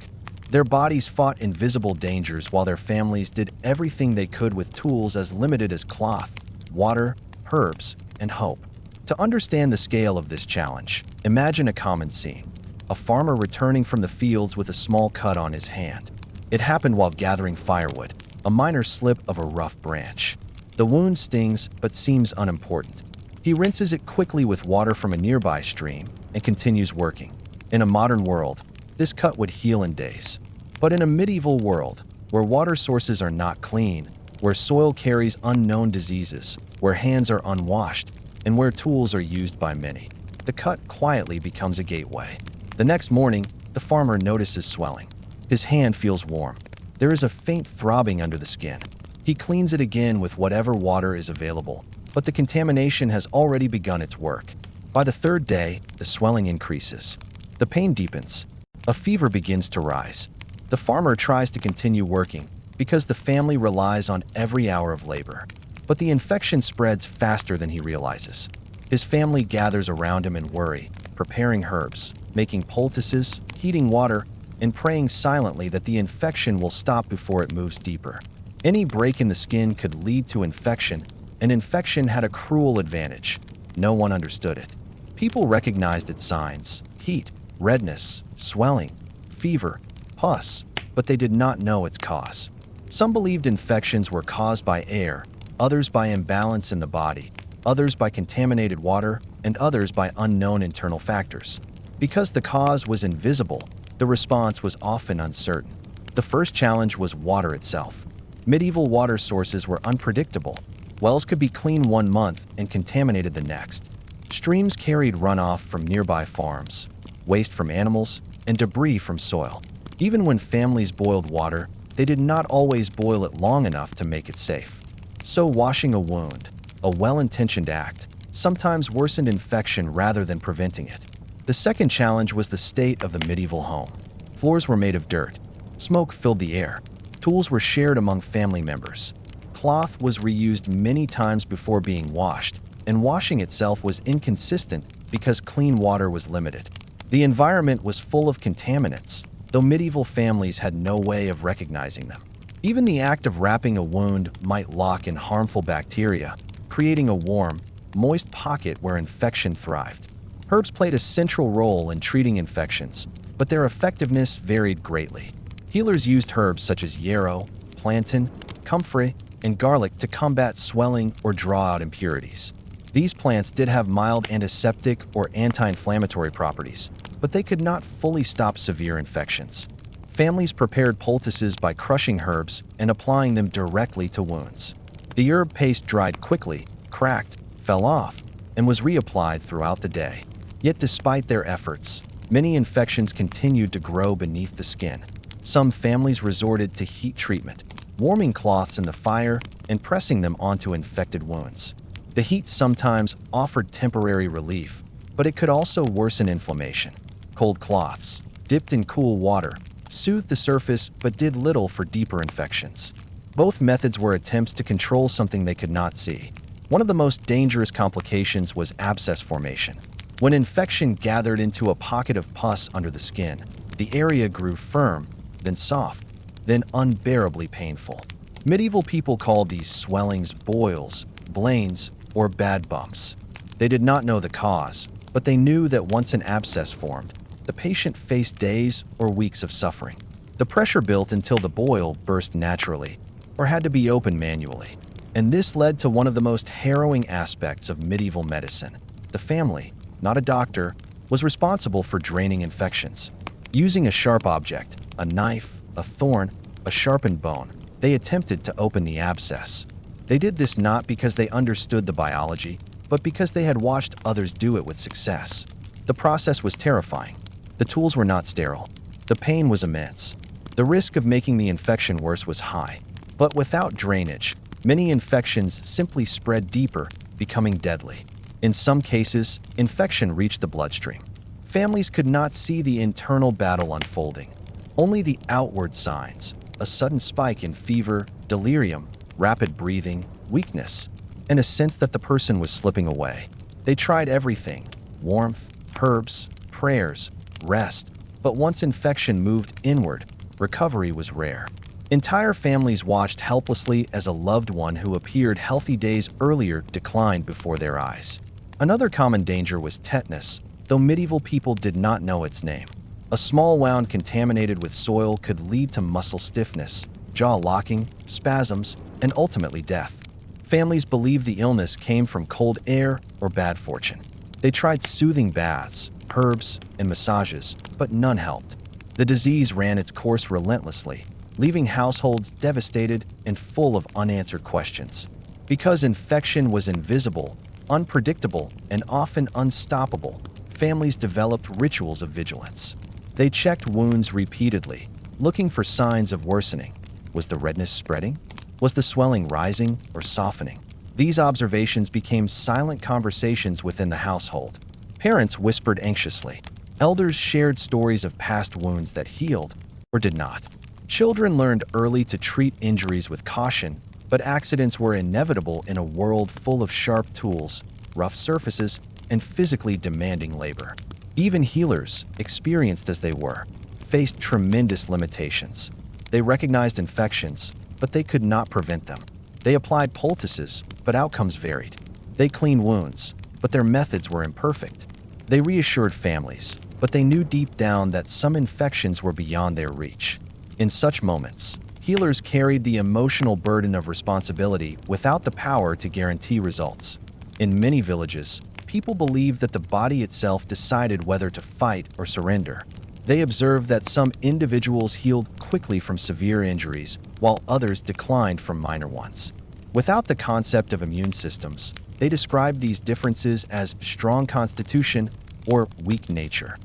Their bodies fought invisible dangers while their families did everything they could with tools as limited as cloth, water, herbs, and hope. To understand the scale of this challenge, imagine a common scene: a farmer returning from the fields with a small cut on his hand. It happened while gathering firewood, a minor slip of a rough branch. The wound stings but seems unimportant. He rinses it quickly with water from a nearby stream and continues working. In a modern world, this cut would heal in days. But in a medieval world, where water sources are not clean, where soil carries unknown diseases, where hands are unwashed, and where tools are used by many, the cut quietly becomes a gateway. The next morning, the farmer notices swelling. His hand feels warm. There is a faint throbbing under the skin. He cleans it again with whatever water is available, but the contamination has already begun its work. By the third day, the swelling increases. The pain deepens. A fever begins to rise. The farmer tries to continue working because the family relies on every hour of labor. But the infection spreads faster than he realizes. His family gathers around him in worry, preparing herbs, making poultices, heating water, and praying silently that the infection will stop before it moves deeper. Any break in the skin could lead to infection, and infection had a cruel advantage. No one understood it. People recognized its signs: heat, redness, swelling, fever, pus, but they did not know its cause. Some believed infections were caused by air, others by imbalance in the body, others by contaminated water, and others by unknown internal factors. Because the cause was invisible, the response was often uncertain. The first challenge was water itself. Medieval water sources were unpredictable. Wells could be clean one month and contaminated the next. Streams carried runoff from nearby farms, waste from animals, and debris from soil. Even when families boiled water, they did not always boil it long enough to make it safe. So washing a wound, a well-intentioned act, sometimes worsened infection rather than preventing it. The second challenge was the state of the medieval home. Floors were made of dirt. Smoke filled the air. Tools were shared among family members. Cloth was reused many times before being washed, and washing itself was inconsistent because clean water was limited. The environment was full of contaminants, though medieval families had no way of recognizing them. Even the act of wrapping a wound might lock in harmful bacteria, creating a warm, moist pocket where infection thrived. Herbs played a central role in treating infections, but their effectiveness varied greatly. Healers used herbs such as yarrow, plantain, comfrey, and garlic to combat swelling or draw out impurities. These plants did have mild antiseptic or anti-inflammatory properties, but they could not fully stop severe infections. Families prepared poultices by crushing herbs and applying them directly to wounds. The herb paste dried quickly, cracked, fell off, and was reapplied throughout the day. Yet despite their efforts, many infections continued to grow beneath the skin. Some families resorted to heat treatment, warming cloths in the fire and pressing them onto infected wounds. The heat sometimes offered temporary relief, but it could also worsen inflammation. Cold cloths, dipped in cool water, soothed the surface but did little for deeper infections. Both methods were attempts to control something they could not see. One of the most dangerous complications was abscess formation. When infection gathered into a pocket of pus under the skin, the area grew firm, then soft, then unbearably painful. Medieval people called these swellings boils, blains, or bad bumps. They did not know the cause, but they knew that once an abscess formed, the patient faced days or weeks of suffering. The pressure built until the boil burst naturally, or had to be opened manually. And this led to one of the most harrowing aspects of medieval medicine. The family, not a doctor, was responsible for draining infections. Using a sharp object, a knife, a thorn, a sharpened bone, they attempted to open the abscess. They did this not because they understood the biology, but because they had watched others do it with success. The process was terrifying. The tools were not sterile. The pain was immense. The risk of making the infection worse was high. But without drainage, many infections simply spread deeper, becoming deadly. In some cases, infection reached the bloodstream. Families could not see the internal battle unfolding, only the outward signs: a sudden spike in fever, delirium, rapid breathing, weakness, and a sense that the person was slipping away. They tried everything: warmth, herbs, prayers, rest, but once infection moved inward, recovery was rare. Entire families watched helplessly as a loved one who appeared healthy days earlier declined before their eyes. Another common danger was tetanus, though medieval people did not know its name. A small wound contaminated with soil could lead to muscle stiffness, jaw locking, spasms, and ultimately death. Families believed the illness came from cold air or bad fortune. They tried soothing baths, herbs, and massages, but none helped. The disease ran its course relentlessly, leaving households devastated and full of unanswered questions. Because infection was invisible, unpredictable, and often unstoppable, families developed rituals of vigilance. They checked wounds repeatedly, looking for signs of worsening. Was the redness spreading? Was the swelling rising or softening? These observations became silent conversations within the household. Parents whispered anxiously. Elders shared stories of past wounds that healed or did not. Children learned early to treat injuries with caution, but accidents were inevitable in a world full of sharp tools, rough surfaces, and physically demanding labor. Even healers, experienced as they were, faced tremendous limitations. They recognized infections, but they could not prevent them. They applied poultices, but outcomes varied. They cleaned wounds, but their methods were imperfect. They reassured families, but they knew deep down that some infections were beyond their reach. In such moments, healers carried the emotional burden of responsibility without the power to guarantee results. In many villages, people believed that the body itself decided whether to fight or surrender. They observed that some individuals healed quickly from severe injuries, while others declined from minor ones. Without the concept of immune systems, they described these differences as strong constitution or weak nature.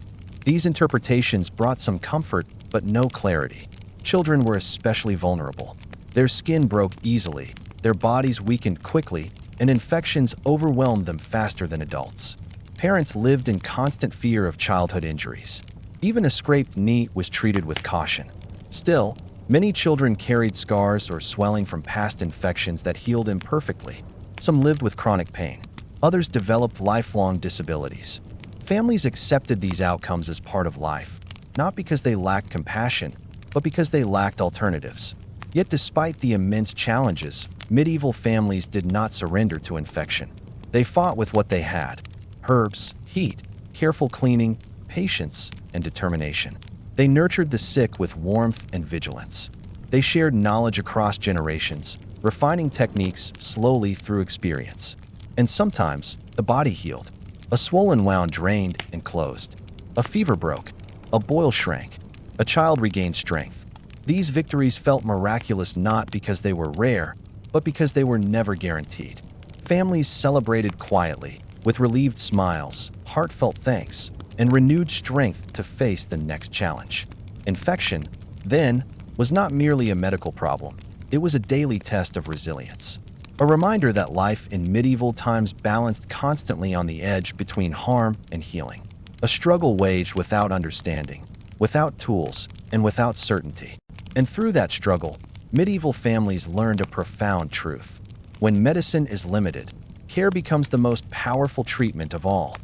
These interpretations brought some comfort, but no clarity. Children were especially vulnerable. Their skin broke easily, their bodies weakened quickly, and infections overwhelmed them faster than adults. Parents lived in constant fear of childhood injuries. Even a scraped knee was treated with caution. Still, many children carried scars or swelling from past infections that healed imperfectly. Some lived with chronic pain. Others developed lifelong disabilities. Families accepted these outcomes as part of life, not because they lacked compassion, but because they lacked alternatives. Yet despite the immense challenges, medieval families did not surrender to infection. They fought with what they had: herbs, heat, careful cleaning, patience, and determination. They nurtured the sick with warmth and vigilance. They shared knowledge across generations, refining techniques slowly through experience. And sometimes, the body healed. A swollen wound drained and closed. A fever broke. A boil shrank. A child regained strength. These victories felt miraculous not because they were rare, but because they were never guaranteed. Families celebrated quietly, with relieved smiles, heartfelt thanks, and renewed strength to face the next challenge. Infection, then, was not merely a medical problem, it was a daily test of resilience. A reminder that life in medieval times balanced constantly on the edge between harm and healing. A struggle waged without understanding, without tools, and without certainty. And through that struggle, medieval families learned a profound truth. When medicine is limited, care becomes the most powerful treatment of all.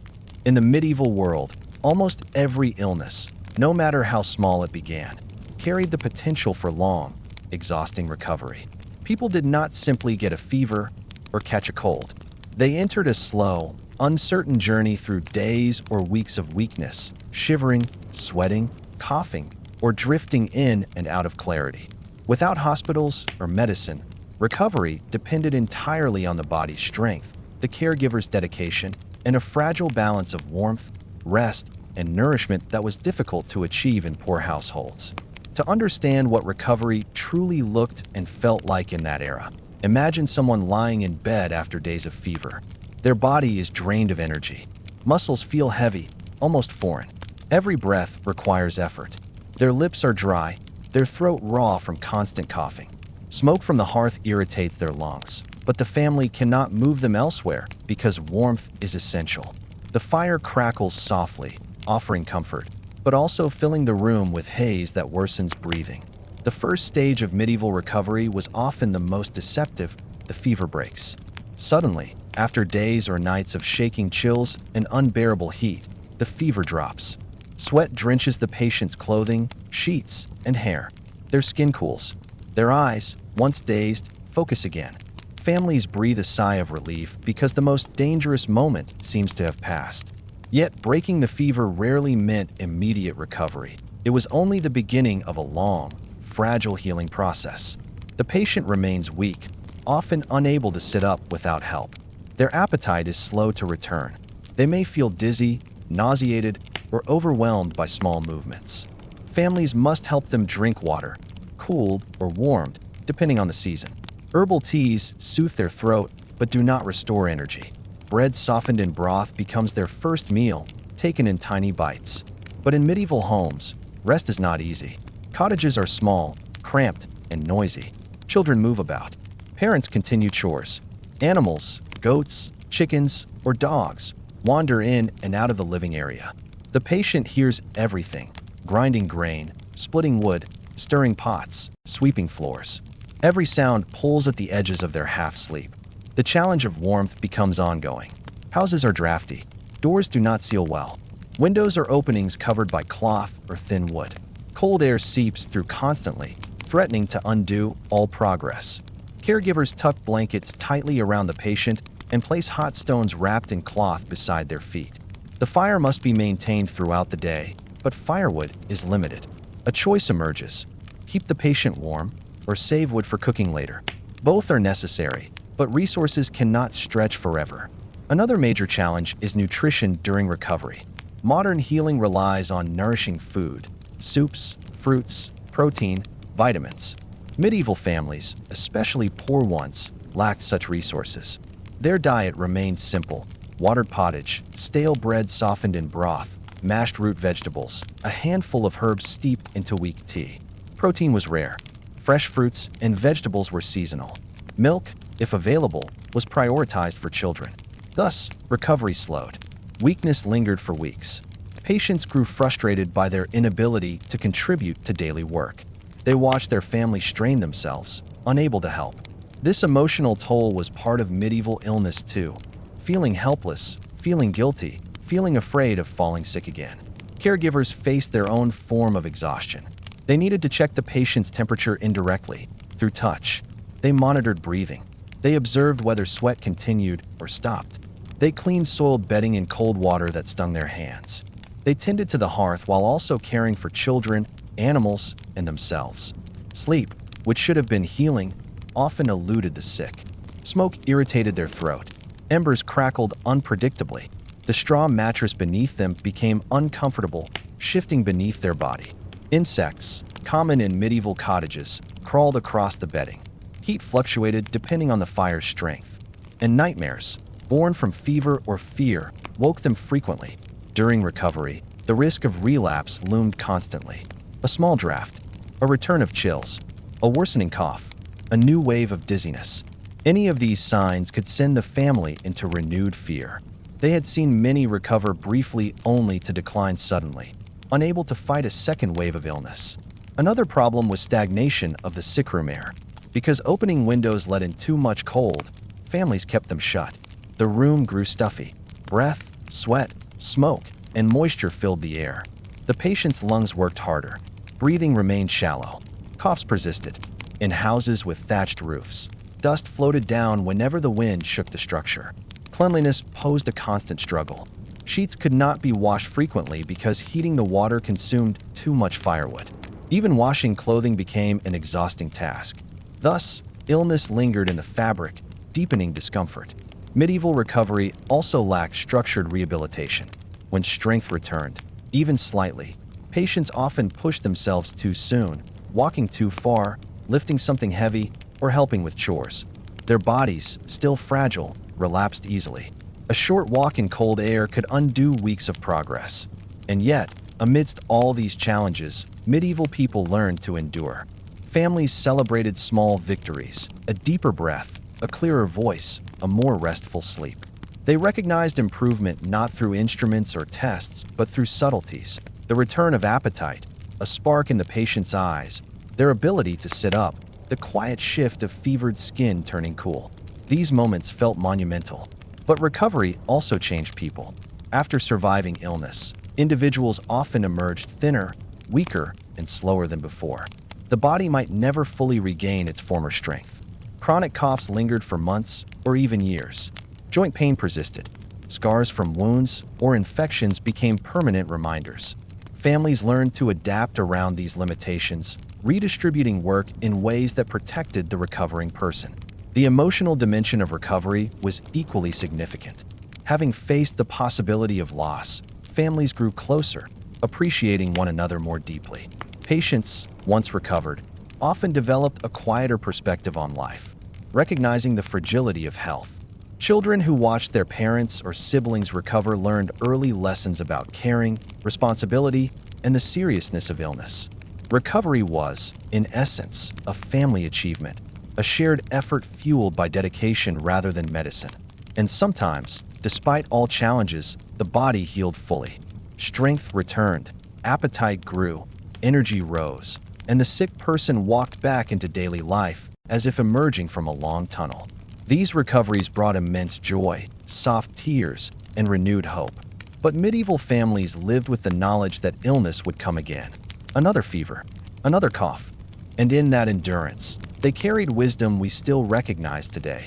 In the medieval world, almost every illness, no matter how small it began, carried the potential for long, exhausting recovery. People did not simply get a fever or catch a cold. They entered a slow, uncertain journey through days or weeks of weakness, shivering, sweating, coughing, or drifting in and out of clarity. Without hospitals or medicine, recovery depended entirely on the body's strength, the caregiver's dedication, and a fragile balance of warmth, rest, and nourishment that was difficult to achieve in poor households. To understand what recovery truly looked and felt like in that era, imagine someone lying in bed after days of fever. Their body is drained of energy. Muscles feel heavy, almost foreign. Every breath requires effort. Their lips are dry, their throat raw from constant coughing. Smoke from the hearth irritates their lungs, but the family cannot move them elsewhere because warmth is essential. The fire crackles softly, offering comfort, but also filling the room with haze that worsens breathing. The first stage of medieval recovery was often the most deceptive, the fever breaks. Suddenly, after days or nights of shaking chills and unbearable heat, the fever drops. Sweat drenches the patient's clothing, sheets, and hair. Their skin cools. Their eyes, once dazed, focus again. Families breathe a sigh of relief because the most dangerous moment seems to have passed. Yet breaking the fever rarely meant immediate recovery. It was only the beginning of a long, fragile healing process. The patient remains weak, often unable to sit up without help. Their appetite is slow to return. They may feel dizzy, nauseated, or overwhelmed by small movements. Families must help them drink water, cooled or warmed, depending on the season. Herbal teas soothe their throat, but do not restore energy. Bread softened in broth becomes their first meal, taken in tiny bites. But in medieval homes, rest is not easy. Cottages are small, cramped, and noisy. Children move about. Parents continue chores. Animals, goats, chickens, or dogs, wander in and out of the living area. The patient hears everything: grinding grain, splitting wood, stirring pots, sweeping floors. Every sound pulls at the edges of their half-sleep. The challenge of warmth becomes ongoing. Houses are drafty. Doors do not seal well. Windows are openings covered by cloth or thin wood. Cold air seeps through constantly, threatening to undo all progress. Caregivers tuck blankets tightly around the patient and place hot stones wrapped in cloth beside their feet. The fire must be maintained throughout the day, but firewood is limited. A choice emerges: keep the patient warm or save wood for cooking later. Both are necessary, but resources cannot stretch forever. Another major challenge is nutrition during recovery. Modern healing relies on nourishing food: soups, fruits, protein, vitamins. Medieval families, especially poor ones, lacked such resources. Their diet remained simple: watered pottage, stale bread softened in broth, mashed root vegetables, a handful of herbs steeped into weak tea. Protein was rare. Fresh fruits and vegetables were seasonal. Milk, if available, was prioritized for children. Thus, recovery slowed. Weakness lingered for weeks. Patients grew frustrated by their inability to contribute to daily work. They watched their family strain themselves, unable to help. This emotional toll was part of medieval illness too. Feeling helpless, feeling guilty, feeling afraid of falling sick again. Caregivers faced their own form of exhaustion. They needed to check the patient's temperature indirectly, through touch. They monitored breathing. They observed whether sweat continued or stopped. They cleaned soiled bedding in cold water that stung their hands. They tended to the hearth while also caring for children, animals, and themselves. Sleep, which should have been healing, often eluded the sick. Smoke irritated their throat. Embers crackled unpredictably. The straw mattress beneath them became uncomfortable, shifting beneath their body. Insects, common in medieval cottages, crawled across the bedding. Heat fluctuated depending on the fire's strength. And nightmares, born from fever or fear, woke them frequently. During recovery, the risk of relapse loomed constantly. A small draft, a return of chills, a worsening cough, a new wave of dizziness. Any of these signs could send the family into renewed fear. They had seen many recover briefly only to decline suddenly, unable to fight a second wave of illness. Another problem was stagnation of the sickroom air. Because opening windows let in too much cold, families kept them shut. The room grew stuffy. Breath, sweat, smoke, and moisture filled the air. The patient's lungs worked harder. Breathing remained shallow. Coughs persisted. In houses with thatched roofs, dust floated down whenever the wind shook the structure. Cleanliness posed a constant struggle. Sheets could not be washed frequently because heating the water consumed too much firewood. Even washing clothing became an exhausting task. Thus, illness lingered in the fabric, deepening discomfort. Medieval recovery also lacked structured rehabilitation. When strength returned, even slightly, patients often pushed themselves too soon, walking too far, lifting something heavy, or helping with chores. Their bodies, still fragile, relapsed easily. A short walk in cold air could undo weeks of progress. And yet, amidst all these challenges, medieval people learned to endure. Families celebrated small victories, a deeper breath, a clearer voice, a more restful sleep. They recognized improvement not through instruments or tests, but through subtleties. The return of appetite, a spark in the patient's eyes, their ability to sit up, the quiet shift of fevered skin turning cool. These moments felt monumental. But recovery also changed people. After surviving illness, individuals often emerged thinner, weaker, and slower than before. The body might never fully regain its former strength. Chronic coughs lingered for months or even years. Joint pain persisted. Scars from wounds or infections became permanent reminders. Families learned to adapt around these limitations, redistributing work in ways that protected the recovering person. The emotional dimension of recovery was equally significant. Having faced the possibility of loss, families grew closer, appreciating one another more deeply. Patients, once recovered, often developed a quieter perspective on life, recognizing the fragility of health. Children who watched their parents or siblings recover learned early lessons about caring, responsibility, and the seriousness of illness. Recovery was, in essence, a family achievement, a shared effort fueled by dedication rather than medicine. And sometimes, despite all challenges, the body healed fully. Strength returned, appetite grew, energy rose, and the sick person walked back into daily life as if emerging from a long tunnel. These recoveries brought immense joy, soft tears, and renewed hope. But medieval families lived with the knowledge that illness would come again. Another fever, another cough. And in that endurance, they carried wisdom we still recognize today.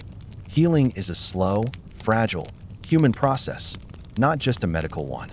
Healing is a slow, fragile, human process, not just a medical one.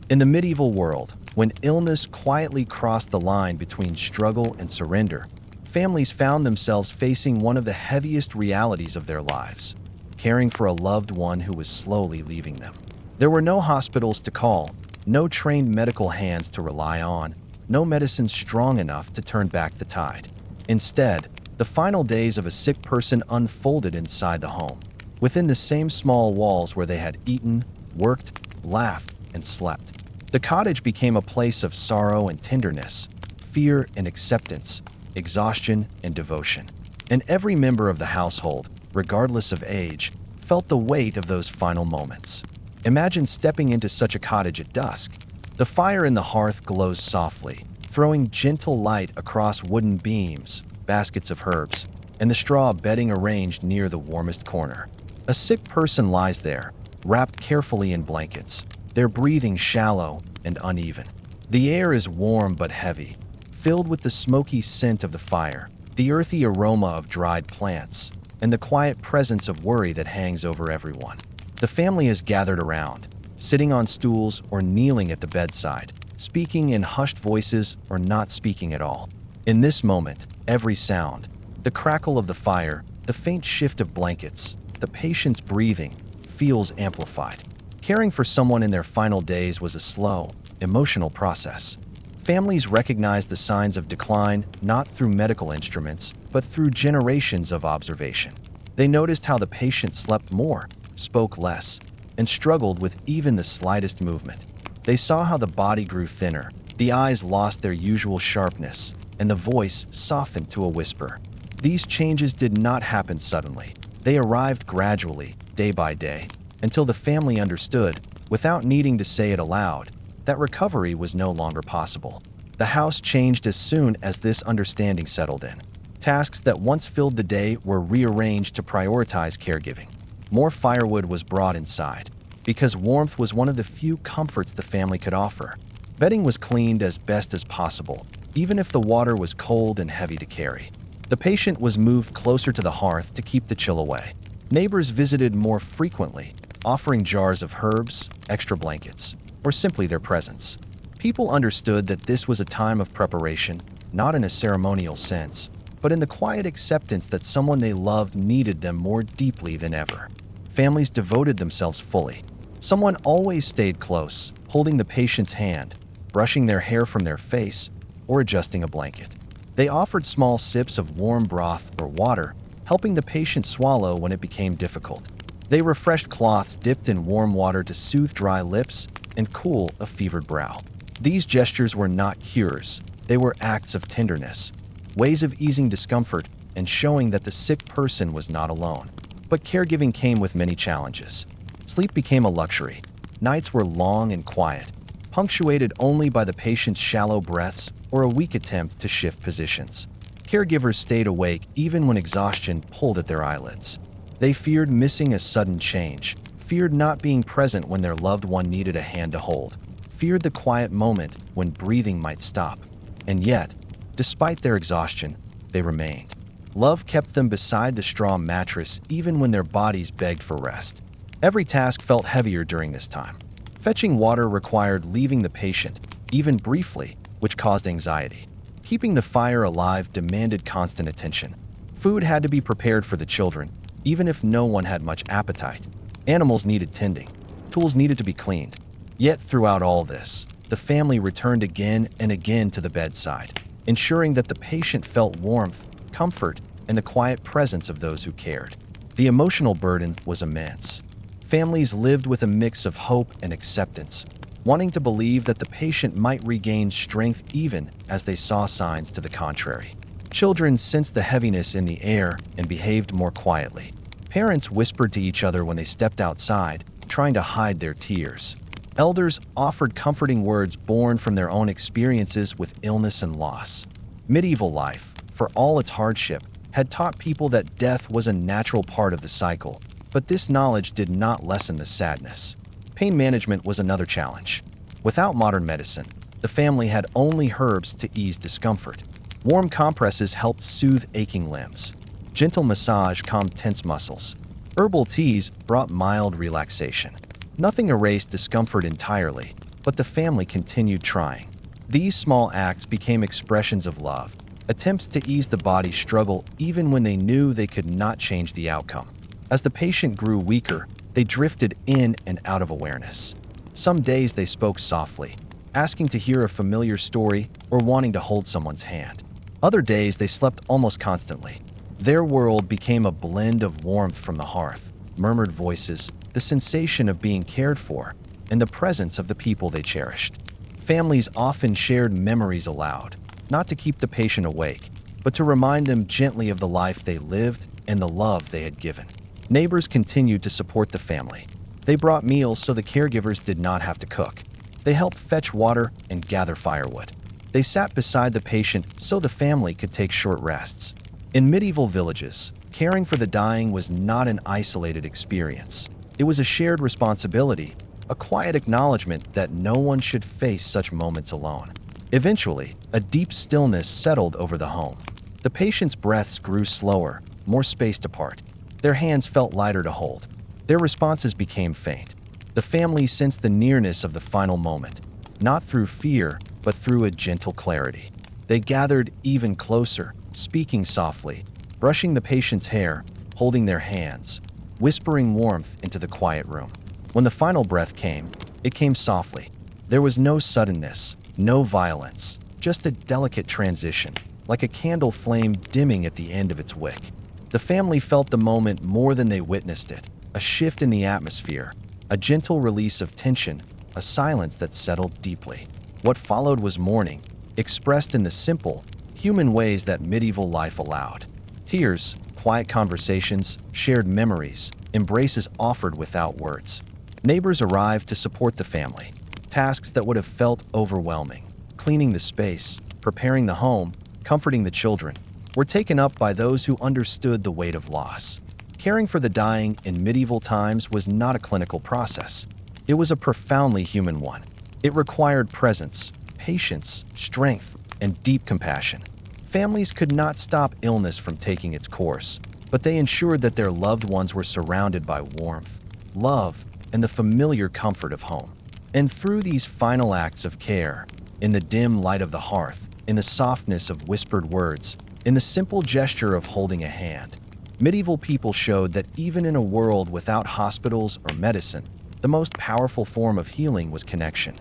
In the medieval world, when illness quietly crossed the line between struggle and surrender, families found themselves facing one of the heaviest realities of their lives, caring for a loved one who was slowly leaving them. There were no hospitals to call, no trained medical hands to rely on, no medicine strong enough to turn back the tide. Instead, the final days of a sick person unfolded inside the home, within the same small walls where they had eaten, worked, laughed, and slept. The cottage became a place of sorrow and tenderness, fear and acceptance, exhaustion and devotion. And every member of the household, regardless of age, felt the weight of those final moments. Imagine stepping into such a cottage at dusk. The fire in the hearth glows softly, throwing gentle light across wooden beams, baskets of herbs, and the straw bedding arranged near the warmest corner. A sick person lies there, wrapped carefully in blankets, their breathing shallow and uneven. The air is warm but heavy, filled with the smoky scent of the fire, the earthy aroma of dried plants, and the quiet presence of worry that hangs over everyone. The family is gathered around, sitting on stools or kneeling at the bedside, speaking in hushed voices or not speaking at all. In this moment, every sound, the crackle of the fire, the faint shift of blankets, the patient's breathing, feels amplified. Caring for someone in their final days was a slow, emotional process. Families recognized the signs of decline not through medical instruments, but through generations of observation. They noticed how the patient slept more, spoke less, and struggled with even the slightest movement. They saw how the body grew thinner, the eyes lost their usual sharpness, and the voice softened to a whisper. These changes did not happen suddenly. They arrived gradually, day by day, until the family understood, without needing to say it aloud, that recovery was no longer possible. The house changed as soon as this understanding settled in. Tasks that once filled the day were rearranged to prioritize caregiving. More firewood was brought inside, because warmth was one of the few comforts the family could offer. Bedding was cleaned as best as possible, even if the water was cold and heavy to carry. The patient was moved closer to the hearth to keep the chill away. Neighbors visited more frequently, offering jars of herbs, extra blankets, or simply their presence. People understood that this was a time of preparation, not in a ceremonial sense, but in the quiet acceptance that someone they loved needed them more deeply than ever. Families devoted themselves fully. Someone always stayed close, holding the patient's hand, brushing their hair from their face, or adjusting a blanket. They offered small sips of warm broth or water, helping the patient swallow when it became difficult. They refreshed cloths dipped in warm water to soothe dry lips and cool a fevered brow. These gestures were not cures, they were acts of tenderness, ways of easing discomfort and showing that the sick person was not alone. But caregiving came with many challenges. Sleep became a luxury. Nights were long and quiet, punctuated only by the patient's shallow breaths or a weak attempt to shift positions. Caregivers stayed awake even when exhaustion pulled at their eyelids. They feared missing a sudden change, feared not being present when their loved one needed a hand to hold, feared the quiet moment when breathing might stop. And yet, despite their exhaustion, they remained. Love kept them beside the straw mattress even when their bodies begged for rest. Every task felt heavier during this time. Fetching water required leaving the patient, even briefly, which caused anxiety. Keeping the fire alive demanded constant attention. Food had to be prepared for the children, even if no one had much appetite. Animals needed tending. Tools needed to be cleaned. Yet throughout all this, the family returned again and again to the bedside, ensuring that the patient felt warmth, comfort, and the quiet presence of those who cared. The emotional burden was immense. Families lived with a mix of hope and acceptance, wanting to believe that the patient might regain strength even as they saw signs to the contrary. Children sensed the heaviness in the air and behaved more quietly. Parents whispered to each other when they stepped outside, trying to hide their tears. Elders offered comforting words born from their own experiences with illness and loss. Medieval life, for all its hardship, had taught people that death was a natural part of the cycle, but this knowledge did not lessen the sadness. Pain management was another challenge. Without modern medicine, the family had only herbs to ease discomfort. Warm compresses helped soothe aching limbs. Gentle massage calmed tense muscles. Herbal teas brought mild relaxation. Nothing erased discomfort entirely, but the family continued trying. These small acts became expressions of love, attempts to ease the body's struggle even when they knew they could not change the outcome. As the patient grew weaker, they drifted in and out of awareness. Some days they spoke softly, asking to hear a familiar story or wanting to hold someone's hand. Other days they slept almost constantly. Their world became a blend of warmth from the hearth, murmured voices, the sensation of being cared for, and the presence of the people they cherished. Families often shared memories aloud, not to keep the patient awake, but to remind them gently of the life they lived and the love they had given. Neighbors continued to support the family. They brought meals so the caregivers did not have to cook. They helped fetch water and gather firewood. They sat beside the patient so the family could take short rests. In medieval villages, caring for the dying was not an isolated experience. It was a shared responsibility, a quiet acknowledgement that no one should face such moments alone. Eventually, a deep stillness settled over the home. The patient's breaths grew slower, more spaced apart. Their hands felt lighter to hold. Their responses became faint. The family sensed the nearness of the final moment, not through fear, but through a gentle clarity. They gathered even closer, speaking softly, brushing the patient's hair, holding their hands, whispering warmth into the quiet room. When the final breath came, it came softly. There was no suddenness, no violence, just a delicate transition, like a candle flame dimming at the end of its wick. The family felt the moment more than they witnessed it. a shift in the atmosphere, a gentle release of tension, a silence that settled deeply. What followed was mourning, expressed in the simple, human ways that medieval life allowed. Tears, quiet conversations, shared memories, embraces offered without words. Neighbors arrived to support the family. Tasks that would have felt overwhelming, cleaning the space, preparing the home, comforting the children, were taken up by those who understood the weight of loss. Caring for the dying in medieval times was not a clinical process. It was a profoundly human one. It required presence, patience, strength, and deep compassion. Families could not stop illness from taking its course, but they ensured that their loved ones were surrounded by warmth, love, and the familiar comfort of home. And through these final acts of care, in the dim light of the hearth, in the softness of whispered words, in the simple gesture of holding a hand, medieval people showed that even in a world without hospitals or medicine, the most powerful form of healing was connection.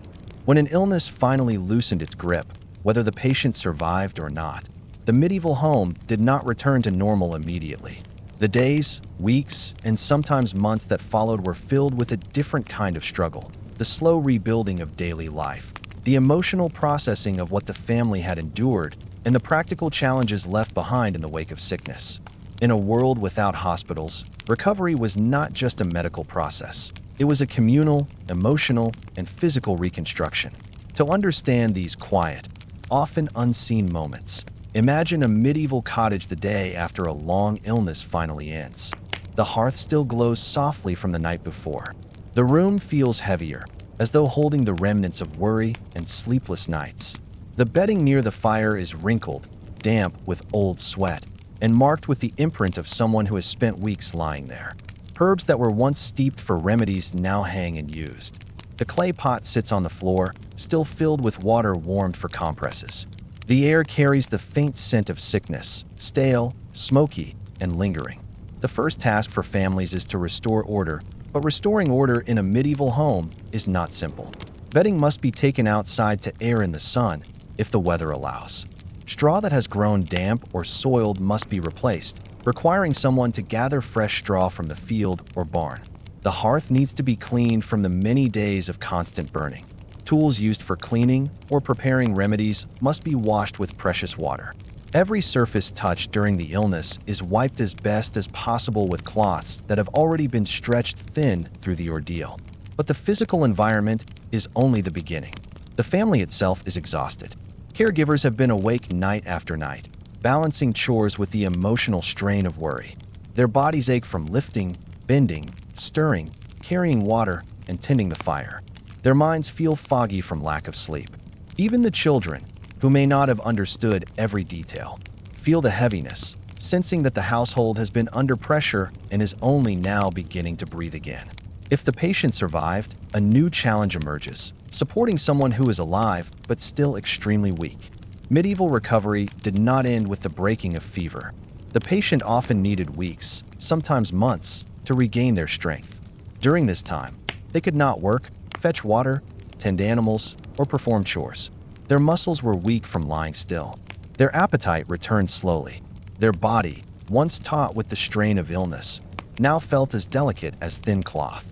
When an illness finally loosened its grip, whether the patient survived or not, the medieval home did not return to normal immediately. The days, weeks, and sometimes months that followed were filled with a different kind of struggle, the slow rebuilding of daily life, the emotional processing of what the family had endured, and the practical challenges left behind in the wake of sickness. In a world without hospitals, recovery was not just a medical process. It was a communal, emotional, and physical reconstruction. To understand these quiet, often unseen moments, imagine a medieval cottage the day after a long illness finally ends. The hearth still glows softly from the night before. The room feels heavier, as though holding the remnants of worry and sleepless nights. The bedding near the fire is wrinkled, damp with old sweat, and marked with the imprint of someone who has spent weeks lying there. Herbs that were once steeped for remedies now hang unused. The clay pot sits on the floor, still filled with water warmed for compresses. The air carries the faint scent of sickness, stale, smoky, and lingering. The first task for families is to restore order, but restoring order in a medieval home is not simple. Bedding must be taken outside to air in the sun, if the weather allows. Straw that has grown damp or soiled must be replaced, requiring someone to gather fresh straw from the field or barn. The hearth needs to be cleaned from the many days of constant burning. Tools used for cleaning or preparing remedies must be washed with precious water. Every surface touched during the illness is wiped as best as possible with cloths that have already been stretched thin through the ordeal. But the physical environment is only the beginning. The family itself is exhausted. Caregivers have been awake night after night, balancing chores with the emotional strain of worry. Their bodies ache from lifting, bending, stirring, carrying water, and tending the fire. Their minds feel foggy from lack of sleep. Even the children, who may not have understood every detail, feel the heaviness, sensing that the household has been under pressure and is only now beginning to breathe again. If the patient survived, a new challenge emerges, supporting someone who is alive but still extremely weak. Medieval recovery did not end with the breaking of fever. The patient often needed weeks, sometimes months, to regain their strength. During this time, they could not work, fetch water, tend animals, or perform chores. Their muscles were weak from lying still. Their appetite returned slowly. Their body, once taut with the strain of illness, now felt as delicate as thin cloth.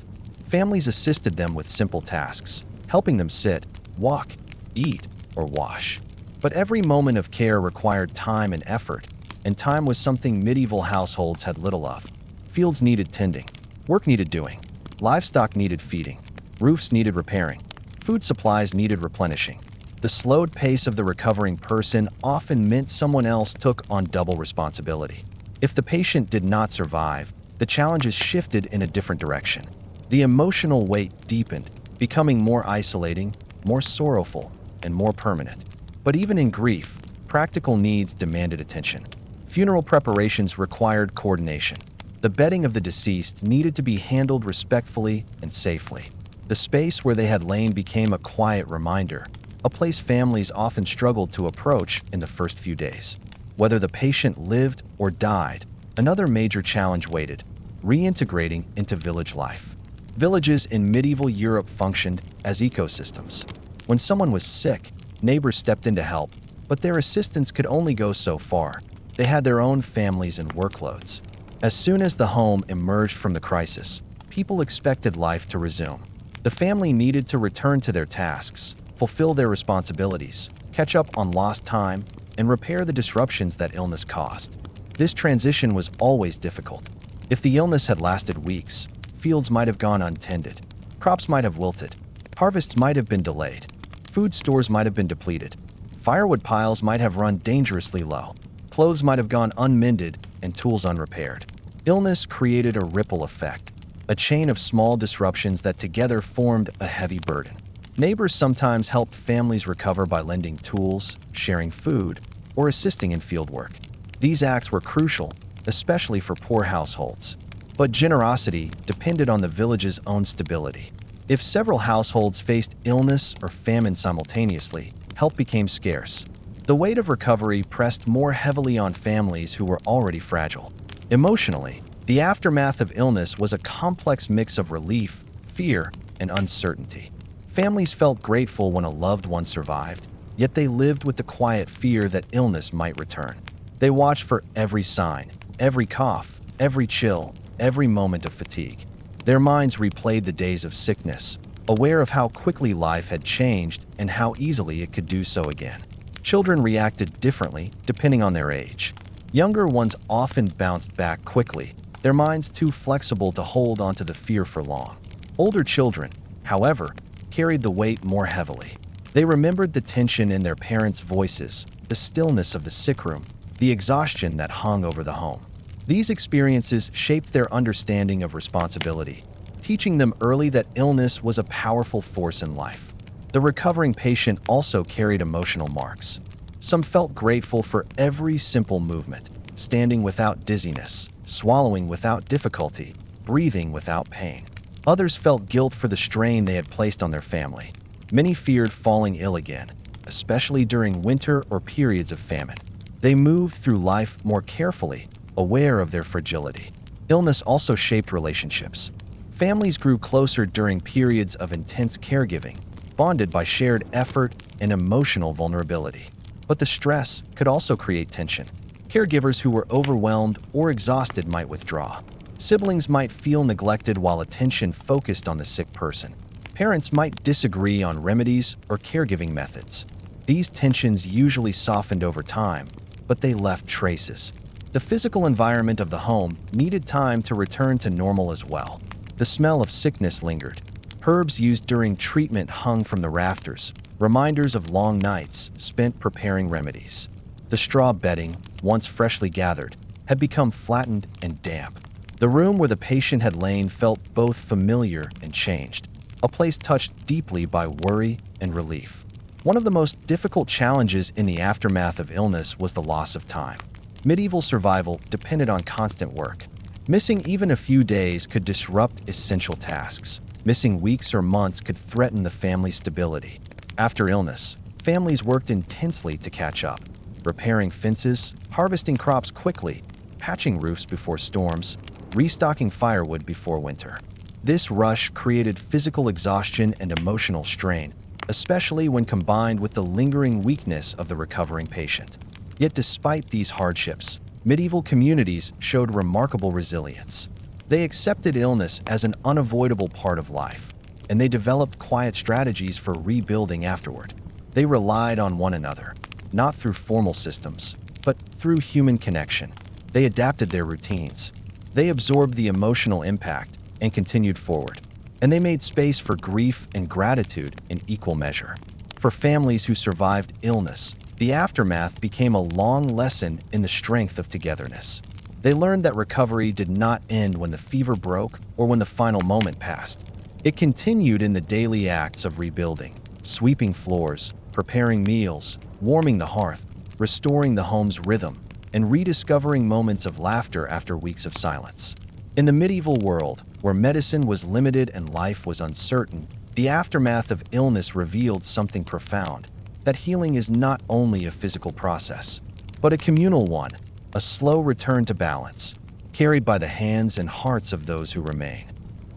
Families assisted them with simple tasks, helping them sit, walk, eat, or wash. But every moment of care required time and effort, and time was something medieval households had little of. Fields needed tending, work needed doing, livestock needed feeding, roofs needed repairing, food supplies needed replenishing. The slowed pace of the recovering person often meant someone else took on double responsibility. If the patient did not survive, the challenges shifted in a different direction. The emotional weight deepened, becoming more isolating, more sorrowful, and more permanent. But even in grief, practical needs demanded attention. Funeral preparations required coordination. The bedding of the deceased needed to be handled respectfully and safely. The space where they had lain became a quiet reminder, a place families often struggled to approach in the first few days. Whether the patient lived or died, another major challenge waited: reintegrating into village life. Villages in medieval Europe functioned as ecosystems. When someone was sick, neighbors stepped in to help, but their assistance could only go so far. They had their own families and workloads. As soon as the home emerged from the crisis, people expected life to resume. The family needed to return to their tasks, fulfill their responsibilities, catch up on lost time, and repair the disruptions that illness caused. This transition was always difficult. If the illness had lasted weeks, fields might have gone untended, crops might have wilted, harvests might have been delayed, food stores might have been depleted, firewood piles might have run dangerously low, clothes might have gone unmended, and tools unrepaired. Illness created a ripple effect, a chain of small disruptions that together formed a heavy burden. Neighbors sometimes helped families recover by lending tools, sharing food, or assisting in field work. These acts were crucial, especially for poor households. But generosity depended on the village's own stability. If several households faced illness or famine simultaneously, help became scarce. The weight of recovery pressed more heavily on families who were already fragile. Emotionally, the aftermath of illness was a complex mix of relief, fear, and uncertainty. Families felt grateful when a loved one survived, yet they lived with the quiet fear that illness might return. They watched for every sign, every cough, every chill, every moment of fatigue. Their minds replayed the days of sickness, aware of how quickly life had changed and how easily it could do so again. Children reacted differently depending on their age. Younger ones often bounced back quickly, their minds too flexible to hold onto the fear for long. Older children, however, carried the weight more heavily. They remembered the tension in their parents' voices, the stillness of the sick room, the exhaustion that hung over the home. These experiences shaped their understanding of responsibility, teaching them early that illness was a powerful force in life. The recovering patient also carried emotional marks. Some felt grateful for every simple movement, standing without dizziness, swallowing without difficulty, breathing without pain. Others felt guilt for the strain they had placed on their family. Many feared falling ill again, especially during winter or periods of famine. They moved through life more carefully, aware of their fragility. Illness also shaped relationships. Families grew closer during periods of intense caregiving, bonded by shared effort and emotional vulnerability. But the stress could also create tension. Caregivers who were overwhelmed or exhausted might withdraw. Siblings might feel neglected while attention focused on the sick person. Parents might disagree on remedies or caregiving methods. These tensions usually softened over time, but they left traces. The physical environment of the home needed time to return to normal as well. The smell of sickness lingered. Herbs used during treatment hung from the rafters, reminders of long nights spent preparing remedies. The straw bedding, once freshly gathered, had become flattened and damp. The room where the patient had lain felt both familiar and changed, a place touched deeply by worry and relief. One of the most difficult challenges in the aftermath of illness was the loss of time. Medieval survival depended on constant work. Missing even a few days could disrupt essential tasks. Missing weeks or months could threaten the family's stability. After illness, families worked intensely to catch up, repairing fences, harvesting crops quickly, patching roofs before storms, restocking firewood before winter. This rush created physical exhaustion and emotional strain, especially when combined with the lingering weakness of the recovering patient. Yet despite these hardships, medieval communities showed remarkable resilience. They accepted illness as an unavoidable part of life, and they developed quiet strategies for rebuilding afterward. They relied on one another, not through formal systems, but through human connection. They adapted their routines. They absorbed the emotional impact and continued forward. And they made space for grief and gratitude in equal measure. For families who survived illness, the aftermath became a long lesson in the strength of togetherness. They learned that recovery did not end when the fever broke or when the final moment passed. It continued in the daily acts of rebuilding, sweeping floors, preparing meals, warming the hearth, restoring the home's rhythm, and rediscovering moments of laughter after weeks of silence. In the medieval world, where medicine was limited and life was uncertain, the aftermath of illness revealed something profound: that healing is not only a physical process, but a communal one, a slow return to balance, carried by the hands and hearts of those who remain.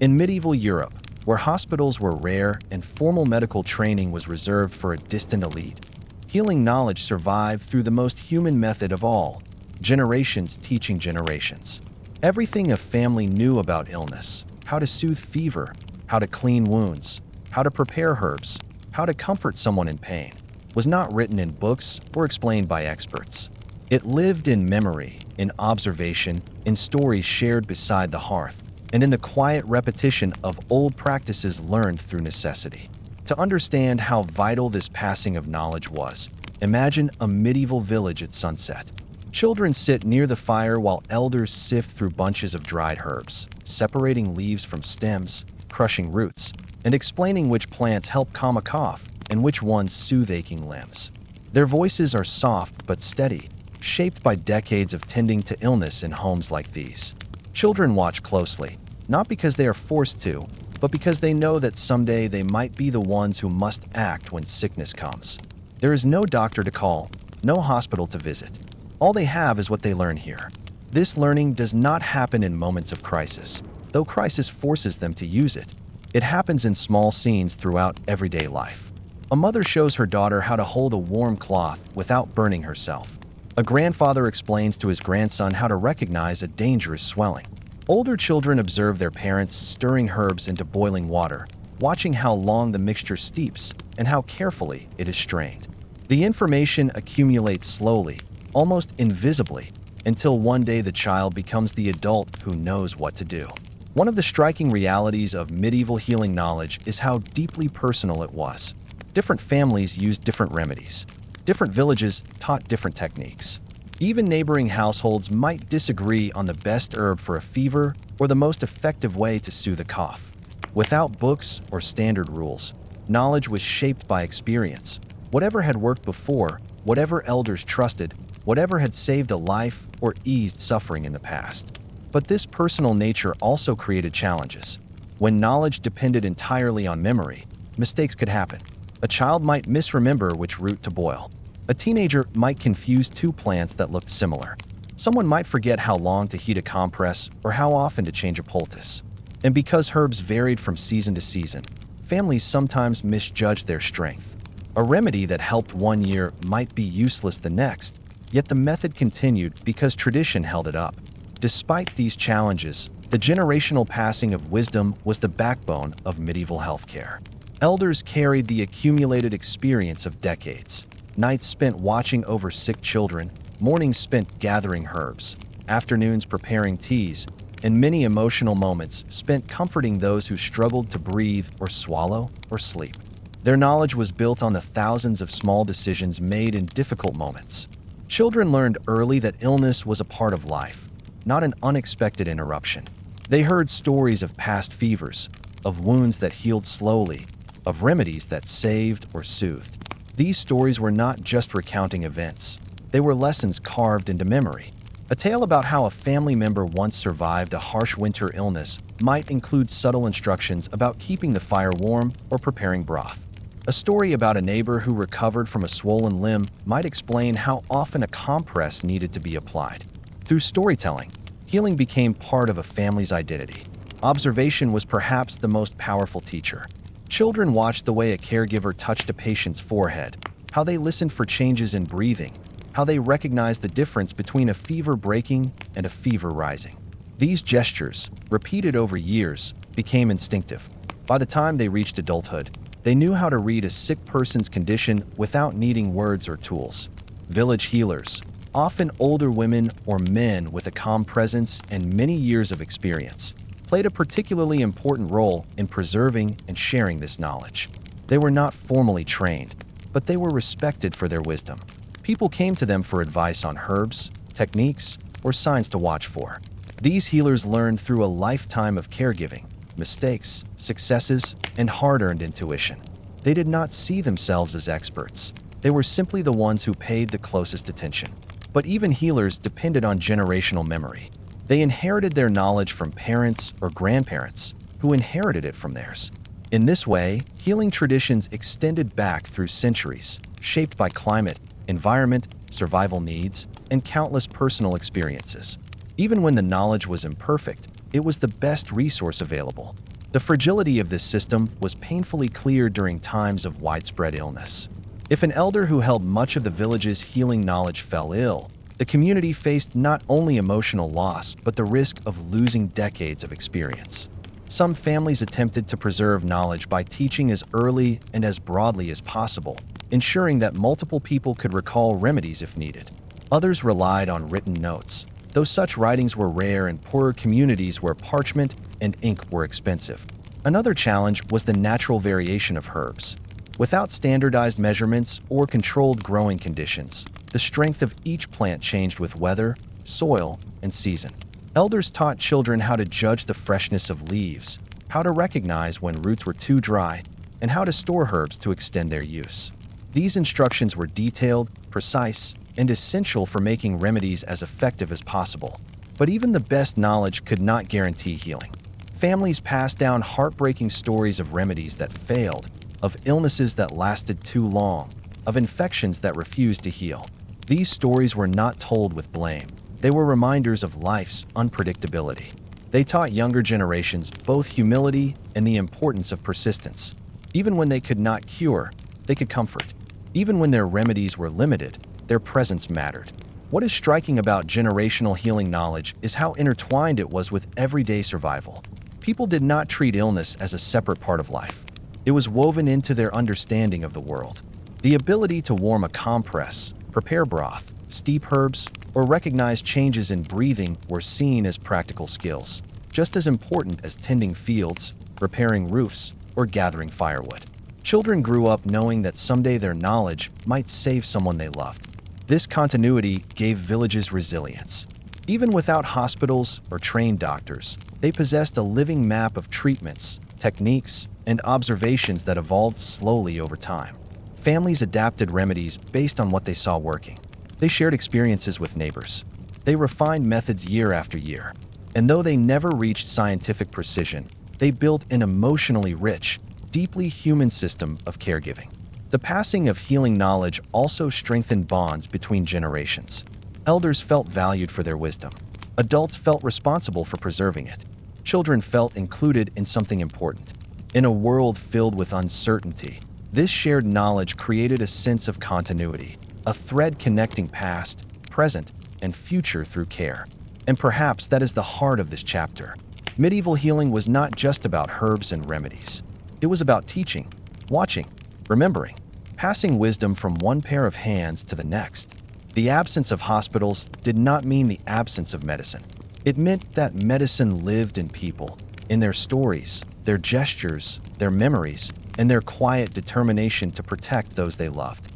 In medieval Europe, where hospitals were rare and formal medical training was reserved for a distant elite, healing knowledge survived through the most human method of all: generations teaching generations. Everything a family knew about illness, how to soothe fever, how to clean wounds, how to prepare herbs, how to comfort someone in pain, was not written in books or explained by experts. It lived in memory, in observation, in stories shared beside the hearth, and in the quiet repetition of old practices learned through necessity. To understand how vital this passing of knowledge was, imagine a medieval village at sunset. Children sit near the fire while elders sift through bunches of dried herbs, separating leaves from stems, crushing roots, and explaining which plants help calm a cough and which ones soothe aching limbs. Their voices are soft but steady, shaped by decades of tending to illness in homes like these. Children watch closely, not because they are forced to, but because they know that someday they might be the ones who must act when sickness comes. There is no doctor to call, no hospital to visit. All they have is what they learn here. This learning does not happen in moments of crisis, though crisis forces them to use it. It happens in small scenes throughout everyday life. A mother shows her daughter how to hold a warm cloth without burning herself. A grandfather explains to his grandson how to recognize a dangerous swelling. Older children observe their parents stirring herbs into boiling water, watching how long the mixture steeps and how carefully it is strained. The information accumulates slowly, almost invisibly, until one day the child becomes the adult who knows what to do. One of the striking realities of medieval healing knowledge is how deeply personal it was. Different families used different remedies. Different villages taught different techniques. Even neighboring households might disagree on the best herb for a fever or the most effective way to soothe a cough. Without books or standard rules, knowledge was shaped by experience. Whatever had worked before, whatever elders trusted, whatever had saved a life or eased suffering in the past. But this personal nature also created challenges. When knowledge depended entirely on memory, mistakes could happen. A child might misremember which root to boil. A teenager might confuse two plants that looked similar. Someone might forget how long to heat a compress or how often to change a poultice. And because herbs varied from season to season, families sometimes misjudged their strength. A remedy that helped one year might be useless the next, yet the method continued because tradition held it up. Despite these challenges, the generational passing of wisdom was the backbone of medieval healthcare. Elders carried the accumulated experience of decades. Nights spent watching over sick children, mornings spent gathering herbs, afternoons preparing teas, and many emotional moments spent comforting those who struggled to breathe or swallow or sleep. Their knowledge was built on the thousands of small decisions made in difficult moments. Children learned early that illness was a part of life, not an unexpected interruption. They heard stories of past fevers, of wounds that healed slowly, of remedies that saved or soothed. These stories were not just recounting events. They were lessons carved into memory. A tale about how a family member once survived a harsh winter illness might include subtle instructions about keeping the fire warm or preparing broth. A story about a neighbor who recovered from a swollen limb might explain how often a compress needed to be applied. Through storytelling, healing became part of a family's identity. Observation was perhaps the most powerful teacher. Children watched the way a caregiver touched a patient's forehead, how they listened for changes in breathing, how they recognized the difference between a fever breaking and a fever rising. These gestures, repeated over years, became instinctive. By the time they reached adulthood, they knew how to read a sick person's condition without needing words or tools. Village healers, often older women or men with a calm presence and many years of experience, played a particularly important role in preserving and sharing this knowledge. They were not formally trained, but they were respected for their wisdom. People came to them for advice on herbs, techniques, or signs to watch for. These healers learned through a lifetime of caregiving, mistakes, successes, and hard-earned intuition. They did not see themselves as experts. They were simply the ones who paid the closest attention. But even healers depended on generational memory. They inherited their knowledge from parents or grandparents, who inherited it from theirs. In this way, healing traditions extended back through centuries, shaped by climate, environment, survival needs, and countless personal experiences. Even when the knowledge was imperfect, it was the best resource available. The fragility of this system was painfully clear during times of widespread illness. If an elder who held much of the village's healing knowledge fell ill, the community faced not only emotional loss, but the risk of losing decades of experience. Some families attempted to preserve knowledge by teaching as early and as broadly as possible, ensuring that multiple people could recall remedies if needed. Others relied on written notes, though such writings were rare in poorer communities where parchment and ink were expensive. Another challenge was the natural variation of herbs. Without standardized measurements or controlled growing conditions, the strength of each plant changed with weather, soil, and season. Elders taught children how to judge the freshness of leaves, how to recognize when roots were too dry, and how to store herbs to extend their use. These instructions were detailed, precise, and essential for making remedies as effective as possible. But even the best knowledge could not guarantee healing. Families passed down heartbreaking stories of remedies that failed, of illnesses that lasted too long, of infections that refused to heal. These stories were not told with blame. They were reminders of life's unpredictability. They taught younger generations both humility and the importance of persistence. Even when they could not cure, they could comfort. Even when their remedies were limited, their presence mattered. What is striking about generational healing knowledge is how intertwined it was with everyday survival. People did not treat illness as a separate part of life. It was woven into their understanding of the world. The ability to warm a compress, prepare broth, steep herbs, or recognize changes in breathing were seen as practical skills, just as important as tending fields, repairing roofs, or gathering firewood. Children grew up knowing that someday their knowledge might save someone they loved. This continuity gave villages resilience. Even without hospitals or trained doctors, they possessed a living map of treatments, techniques, and observations that evolved slowly over time. Families adapted remedies based on what they saw working. They shared experiences with neighbors. They refined methods year after year. And though they never reached scientific precision, they built an emotionally rich, deeply human system of caregiving. The passing of healing knowledge also strengthened bonds between generations. Elders felt valued for their wisdom. Adults felt responsible for preserving it. Children felt included in something important. In a world filled with uncertainty, this shared knowledge created a sense of continuity, a thread connecting past, present, and future through care. And perhaps that is the heart of this chapter. Medieval healing was not just about herbs and remedies. It was about teaching, watching, remembering, passing wisdom from one pair of hands to the next. The absence of hospitals did not mean the absence of medicine. It meant that medicine lived in people, in their stories, their gestures, their memories, and their quiet determination to protect those they loved.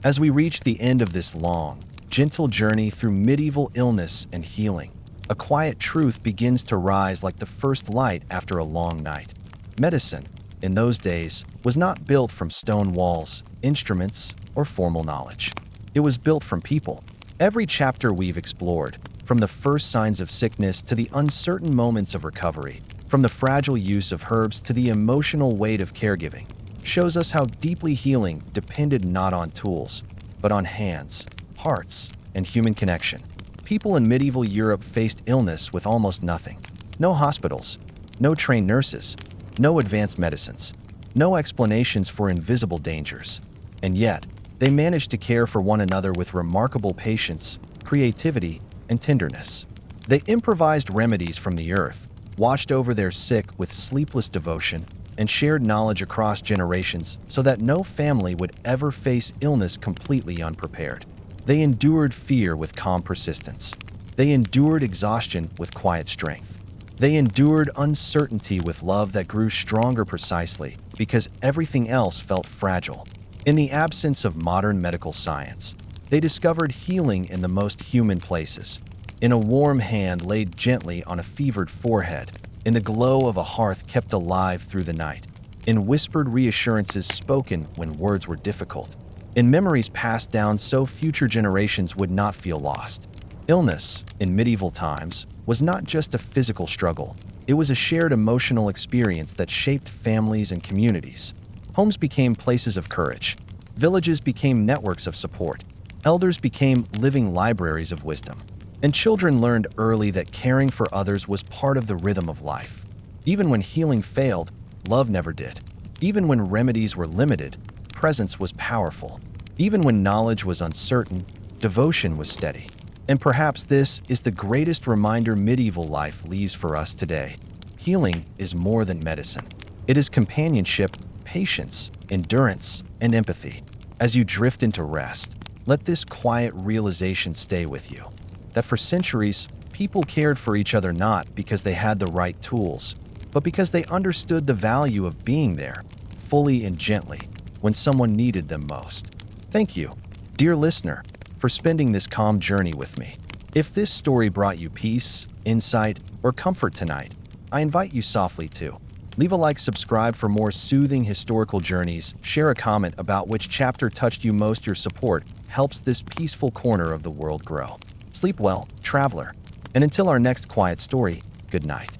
As we reach the end of this long, gentle journey through medieval illness and healing, a quiet truth begins to rise like the first light after a long night. Medicine, in those days, was not built from stone walls, instruments, or formal knowledge. It was built from people. Every chapter we've explored, from the first signs of sickness to the uncertain moments of recovery, from the fragile use of herbs to the emotional weight of caregiving, shows us how deeply healing depended not on tools, but on hands, hearts, and human connection. People in medieval Europe faced illness with almost nothing. No hospitals, no trained nurses, no advanced medicines, no explanations for invisible dangers. And yet, they managed to care for one another with remarkable patience, creativity, and tenderness. They improvised remedies from the earth, watched over their sick with sleepless devotion, and shared knowledge across generations so that no family would ever face illness completely unprepared. They endured fear with calm persistence. They endured exhaustion with quiet strength. They endured uncertainty with love that grew stronger precisely because everything else felt fragile. In the absence of modern medical science, they discovered healing in the most human places. In a warm hand laid gently on a fevered forehead, in the glow of a hearth kept alive through the night, in whispered reassurances spoken when words were difficult, in memories passed down so future generations would not feel lost. Illness, in medieval times, was not just a physical struggle. It was a shared emotional experience that shaped families and communities. Homes became places of courage. Villages became networks of support. Elders became living libraries of wisdom. And children learned early that caring for others was part of the rhythm of life. Even when healing failed, love never did. Even when remedies were limited, presence was powerful. Even when knowledge was uncertain, devotion was steady. And perhaps this is the greatest reminder medieval life leaves for us today. Healing is more than medicine. It is companionship, patience, endurance, and empathy. As you drift into rest, let this quiet realization stay with you that for centuries, people cared for each other not because they had the right tools, but because they understood the value of being there, fully and gently, when someone needed them most. Thank you, dear listener, for spending this calm journey with me. If this story brought you peace, insight, or comfort tonight, I invite you softly to leave a like, subscribe for more soothing historical journeys, share a comment about which chapter touched you most. Your support helps this peaceful corner of the world grow. Sleep well, traveler, and until our next quiet story, good night.